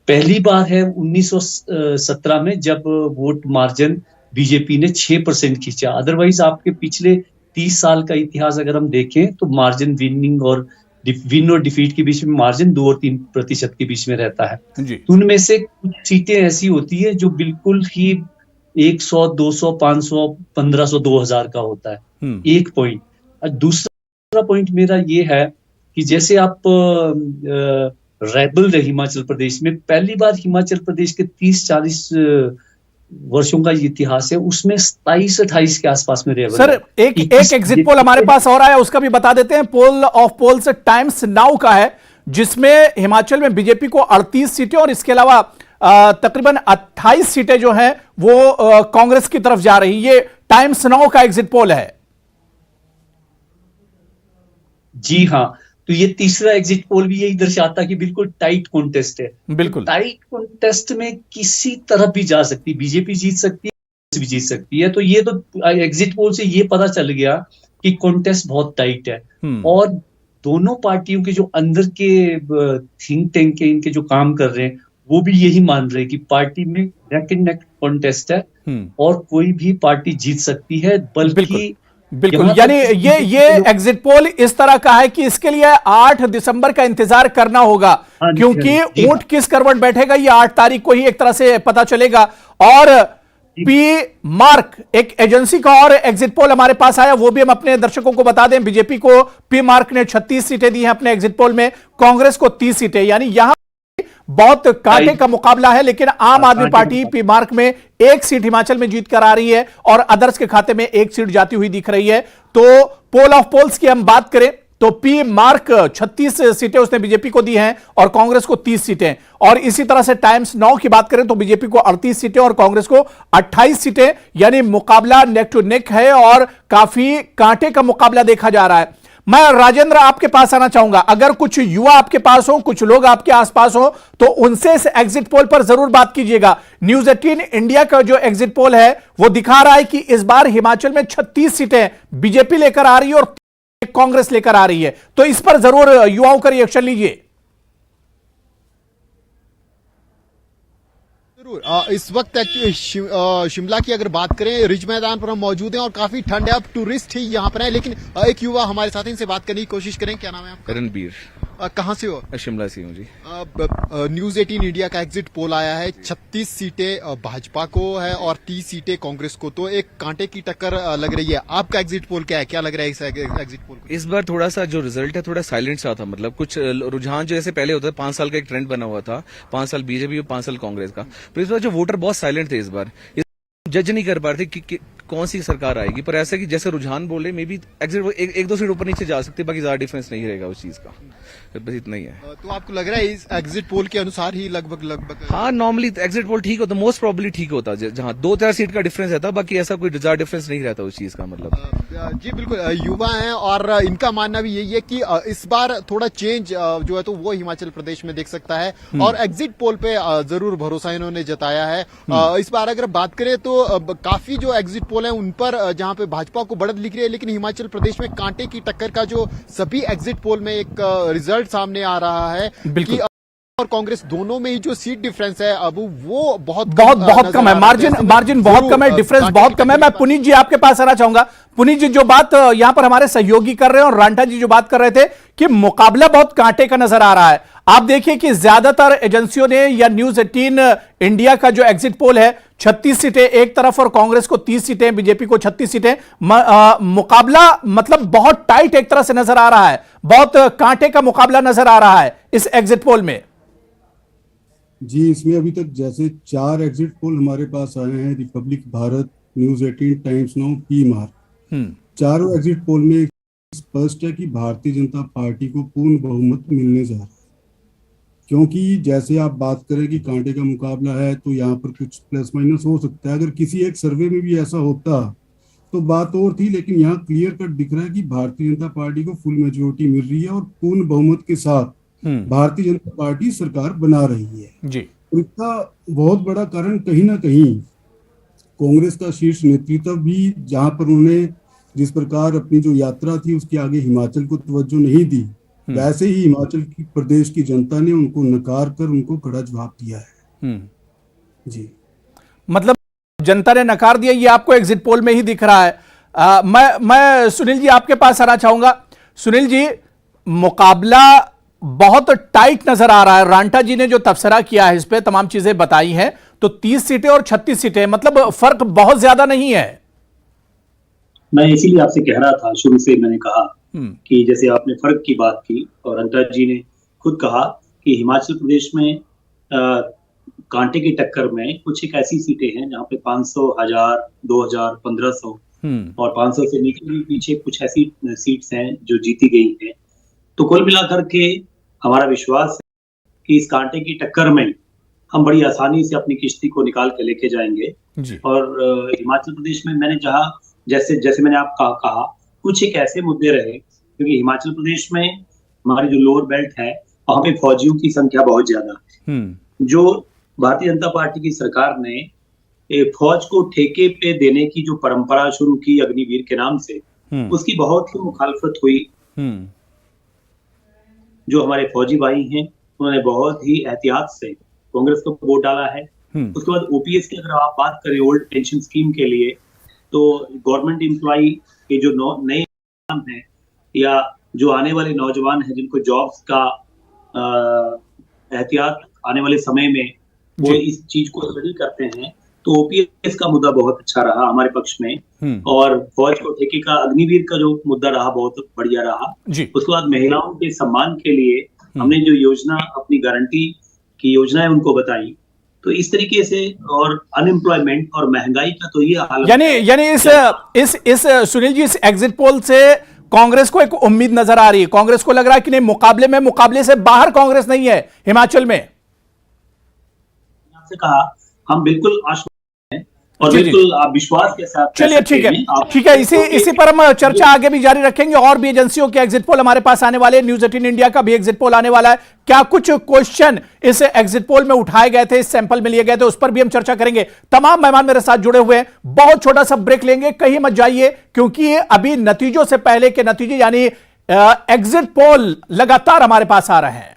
Speaker 4: पहली बार है 1917 में जब वोट मार्जिन बीजेपी ने 6% खींचा। अदरवाइज आपके पिछले 30 साल का इतिहास अगर हम देखें तो मार्जिन विन और डिफीट के बीच में मार्जिन 2 और 3% के बीच में रहता है। तो उनमें से कुछ सीटें ऐसी होती है जो बिल्कुल ही 100, 200, 500, 1500, 2000 का होता है। एक पॉइंट। दूसरा पॉइंट मेरा ये है कि जैसे आप रेबल रहे हिमाचल प्रदेश में, पहली बार हिमाचल प्रदेश के 30-40 वर्षों का इतिहास है, उसमें 27-28 के आसपास में रेबल।
Speaker 1: सर एक एग्जिट पोल हमारे पास और आया, उसका भी बता देते हैं। Poll of polls Times Now का है, जिसमें हिमाचल में बीजेपी को 38 सीटें और इसके अलावा तकरीबन 28 सीटें जो हैं वो कांग्रेस की तरफ जा रही। ये टाइम्स नाउ का एग्जिट पोल है।
Speaker 4: जी हाँ, तो ये तीसरा एग्जिट पोल भी यही दर्शाता है कि बिल्कुल टाइट कॉन्टेस्ट है।
Speaker 1: बिल्कुल
Speaker 4: टाइट कॉन्टेस्ट में किसी तरफ भी जा सकती है, बीजेपी जीत सकती है, भी जीत सकती है। तो ये तो एग्जिट पोल से ये पता चल गया कि कॉन्टेस्ट बहुत टाइट है और दोनों पार्टियों के जो अंदर के थिंक टैंक के इनके जो काम कर रहे हैं वो भी यही मान रहे हैं कि पार्टी में नेक एंड नेक कॉन्टेस्ट है और कोई भी पार्टी जीत सकती है, बल्कि
Speaker 1: बिल्कुल। यानी ये एग्जिट पोल इस तरह का है कि इसके लिए 8 दिसंबर का इंतजार करना होगा, क्योंकि ऊंट किस करवट बैठेगा ये 8 तारीख को ही एक तरह से पता चलेगा। और पी मार्क एक एजेंसी का और एग्जिट पोल हमारे पास आया, वो भी हम अपने दर्शकों को बता दें। बीजेपी को पी मार्क ने 36 सीटें दी हैं अपने एग्जिट पोल में, कांग्रेस को 30 सीटें, यानी यहां बहुत कांटे का मुकाबला है। लेकिन आम आदमी पार्टी पी मार्क में 1 सीट हिमाचल में जीत कर आ रही है और अदर्स के खाते में 1 सीट जाती हुई दिख रही है। तो पोल ऑफ पोल्स की हम बात करें तो पी मार्क 36 सीटें उसने बीजेपी को दी हैं और कांग्रेस को 30 सीटें। और इसी तरह से टाइम्स नाउ की बात करें तो बीजेपी को 38 सीटें और कांग्रेस को 28 सीटें, यानी मुकाबला नेक टू नेक है और काफी कांटे का मुकाबला देखा जा रहा है। मैं राजेंद्र आपके पास आना चाहूंगा, अगर कुछ युवा आपके पास हो, कुछ लोग आपके आसपास हो, तो उनसे इस एग्जिट पोल पर जरूर बात कीजिएगा। न्यूज 18 इंडिया का जो एग्जिट पोल है वो दिखा रहा है कि इस बार हिमाचल में 36 सीटें बीजेपी लेकर आ रही है और कांग्रेस लेकर आ रही है, तो इस पर जरूर युवाओं का रिएक्शन लीजिए।
Speaker 6: इस वक्त एक्चुअली शिमला की अगर बात करें, रिज मैदान पर हम मौजूद हैं और काफी ठंड है, अब टूरिस्ट ही यहाँ पर है, लेकिन एक युवा हमारे साथ, इनसे बात करने की कोशिश करें। क्या नाम है आपका?
Speaker 11: रणबीर।
Speaker 6: कहाँ से हो?
Speaker 11: शिमला से हूँ जी।
Speaker 6: न्यूज 18 इंडिया का एग्जिट पोल आया है, 36 सीटें भाजपा को है और 30 सीटें कांग्रेस को, तो एक कांटे की टक्कर लग रही है। आपका एग्जिट पोल क्या है, क्या लग रहा है इस एग्जिट पोल को?
Speaker 11: इस बार थोड़ा सा जो रिजल्ट है थोड़ा साइलेंट सा था, मतलब कुछ रुझान जो जैसे पहले होता था, 5 साल का एक ट्रेंड बना हुआ था, 5 साल बीजेपी और 5 साल कांग्रेस का, तो इस बार जो वोटर बहुत साइलेंट थे। इस बार जज नहीं कर पा रहे थे कि कौन सी सरकार आएगी, पर ऐसा कि जैसे रुझान बोले मे बी एग्जिट एक दो सीट ऊपर नीचे जा सकते, बाकी ज्यादा डिफरेंस नहीं रहेगा उस चीज का, बस इतना ही है।
Speaker 6: तो आपको लग रहा है इस एग्जिट पोल के अनुसार ही लगभग?
Speaker 11: हाँ, नॉर्मली एग्जिट पोल ठीक होता, मोस्ट प्रोबेबली ठीक होता, जहाँ 2-4 सीट का डिफरेंस रहता, बाकी ऐसा कोई ज्यादा डिफरेंस नहीं रहता उस चीज का, मतलब।
Speaker 6: जी बिल्कुल, युवा हैं और इनका मानना भी यही है कि इस बार थोड़ा चेंज जो है तो वो हिमाचल प्रदेश में देख सकता है और एग्जिट पोल पे जरूर भरोसा इन्होंने जताया है। इस बार अगर बात करें तो काफी जो एग्जिट पोल है उन पर जहां पे भाजपा को बढ़त लिख रही है, लेकिन हिमाचल प्रदेश में कांटे की टक्कर का जो सभी एग्जिट पोल में एक रिजल्ट सामने आ रहा है कि और कांग्रेस दोनों में ही जो सीट डिफरेंस है अब वो बहुत
Speaker 1: कम है, मार्जिन बहुत कम है, डिफरेंस बहुत कम है। मैं पुनीत जी आपके पास आना चाहूंगा। पुनीत जी, जो बात यहां पर हमारे सहयोगी कर रहे हैं और रांटा जी जो बात कर रहे थे कि मुकाबला बहुत कांटे का नजर आ रहा है, आप देखिए कि ज्यादातर एजेंसियों ने या न्यूज 18 इंडिया का जो एग्जिट पोल है 36 सीटें एक तरफ और कांग्रेस को 30 सीटें, बीजेपी को 36 सीटें, मुकाबला मतलब बहुत टाइट एक तरह से नजर आ रहा है, बहुत कांटे का मुकाबला नजर आ रहा है इस एग्जिट पोल में।
Speaker 2: जी, इसमें अभी तक जैसे 4 एग्जिट पोल हमारे पास आए हैं, Republic Bharat, news 18, times now, P mark, चारों एग्जिट पोल में स्पष्ट है कि भारतीय जनता पार्टी को पूर्ण बहुमत मिलने जा रहा है। क्योंकि जैसे आप बात करें कि कांटे का मुकाबला है तो यहाँ पर कुछ प्लस माइनस हो सकता है, अगर किसी एक सर्वे में भी ऐसा होता तो बात और थी, लेकिन यहाँ क्लियर कट दिख रहा है कि भारतीय जनता पार्टी को फुल मेजोरिटी मिल रही है और पूर्ण बहुमत के साथ भारतीय जनता पार्टी सरकार बना रही है
Speaker 1: जी।
Speaker 2: इसका बहुत बड़ा कारण कहीं ना कहीं कांग्रेस का शीर्ष नेतृत्व भी, जहां पर उन्होंने जिस प्रकार अपनी जो यात्रा थी उसके आगे हिमाचल को तवज्जो नहीं दी, वैसे ही हिमाचल की प्रदेश की जनता ने उनको नकार कर उनको कड़ा जवाब दिया है। जी,
Speaker 1: मतलब जनता ने नकार दिया, ये आपको एग्जिट पोल में ही दिख रहा है। मैं सुनील जी आपके पास आना चाहूंगा। सुनील जी, मुकाबला बहुत टाइट नजर आ रहा है, रांटा जी ने जो तबसरा किया है इस पे तमाम चीजें बताई हैं, तो 30 सीटें और 36 सीटें, मतलब फर्क बहुत ज्यादा नहीं है।
Speaker 3: मैं इसीलिए आपसे कह रहा था, शुरू से मैंने कहा कि जैसे आपने फर्क की बात की और रांटा जी ने खुद कहा कि हिमाचल प्रदेश में कांटे की टक्कर में कुछ एक ऐसी सीटें हैं जहां पे 500, 1000, 2000, 1500 और 500 से नीचे भी पीछे कुछ ऐसी सीट्स हैं जो जीती गई हैं। तो कुल मिलाकर के हमारा विश्वास है कि इस कांटे की टक्कर में हम बड़ी आसानी से अपनी किश्ती को निकाल के लेके जाएंगे जी। और हिमाचल प्रदेश में मैंने जैसे मैंने आपका कहा कुछ एक ऐसे मुद्दे रहे, क्योंकि हिमाचल प्रदेश में हमारी जो लोअर बेल्ट है वहां पे फौजियों की संख्या बहुत ज्यादा है। जो भारतीय जनता पार्टी की सरकार ने फौज को ठेके पे देने की जो परंपरा शुरू की अग्निवीर के नाम से, उसकी बहुत ही मुखालफत हुई। जो हमारे फौजी भाई हैं उन्होंने बहुत ही एहतियात से कांग्रेस को वोट डाला है। उसके बाद ओपीएस की अगर आप बात करें ओल्ड पेंशन स्कीम के लिए, तो गवर्नमेंट एम्प्लॉय के जो नए हैं या जो आने वाले नौजवान हैं जिनको जॉब्स का एहतियात आने वाले समय में वो इस चीज को स्टडी करते हैं, तो ओपीएस का मुद्दा बहुत अच्छा रहा हमारे पक्ष में। और फौज को ठेके का अग्निवीर का जो मुद्दा रहा बहुत बढ़िया रहा। उसके बाद महिलाओं के सम्मान के लिए हमने जो योजना अपनी गारंटी की योजनाएं उनको बताई। तो इस तरीके से, और अनएम्प्लॉयमेंट और महंगाई का तो ये हाल,
Speaker 1: यानी इस सुनील जी, इस एग्जिट पोल से कांग्रेस को एक उम्मीद नजर आ रही है। कांग्रेस को लग रहा है कि नहीं, मुकाबले से बाहर कांग्रेस नहीं है हिमाचल में।
Speaker 3: आपसे कहा हम बिल्कुल आश्वस्त हैं और बिल्कुल आप विश्वास के साथ।
Speaker 1: चलिए ठीक है, इसी पर हम चर्चा आगे भी जारी रखेंगे। और भी एजेंसियों के एग्जिट पोल हमारे पास आने वाले, न्यूज 18 इंडिया का भी एग्जिट पोल आने वाला है। क्या कुछ क्वेश्चन इस एग्जिट पोल में उठाए गए थे, इस सैंपल में लिए गए थे, उस पर भी हम चर्चा करेंगे। तमाम मेहमान मेरे साथ जुड़े हुए हैं। बहुत छोटा सा ब्रेक लेंगे, कहीं मत जाइए, क्योंकि अभी नतीजों से पहले के नतीजे यानी एग्जिट पोल लगातार हमारे पास आ रहे हैं।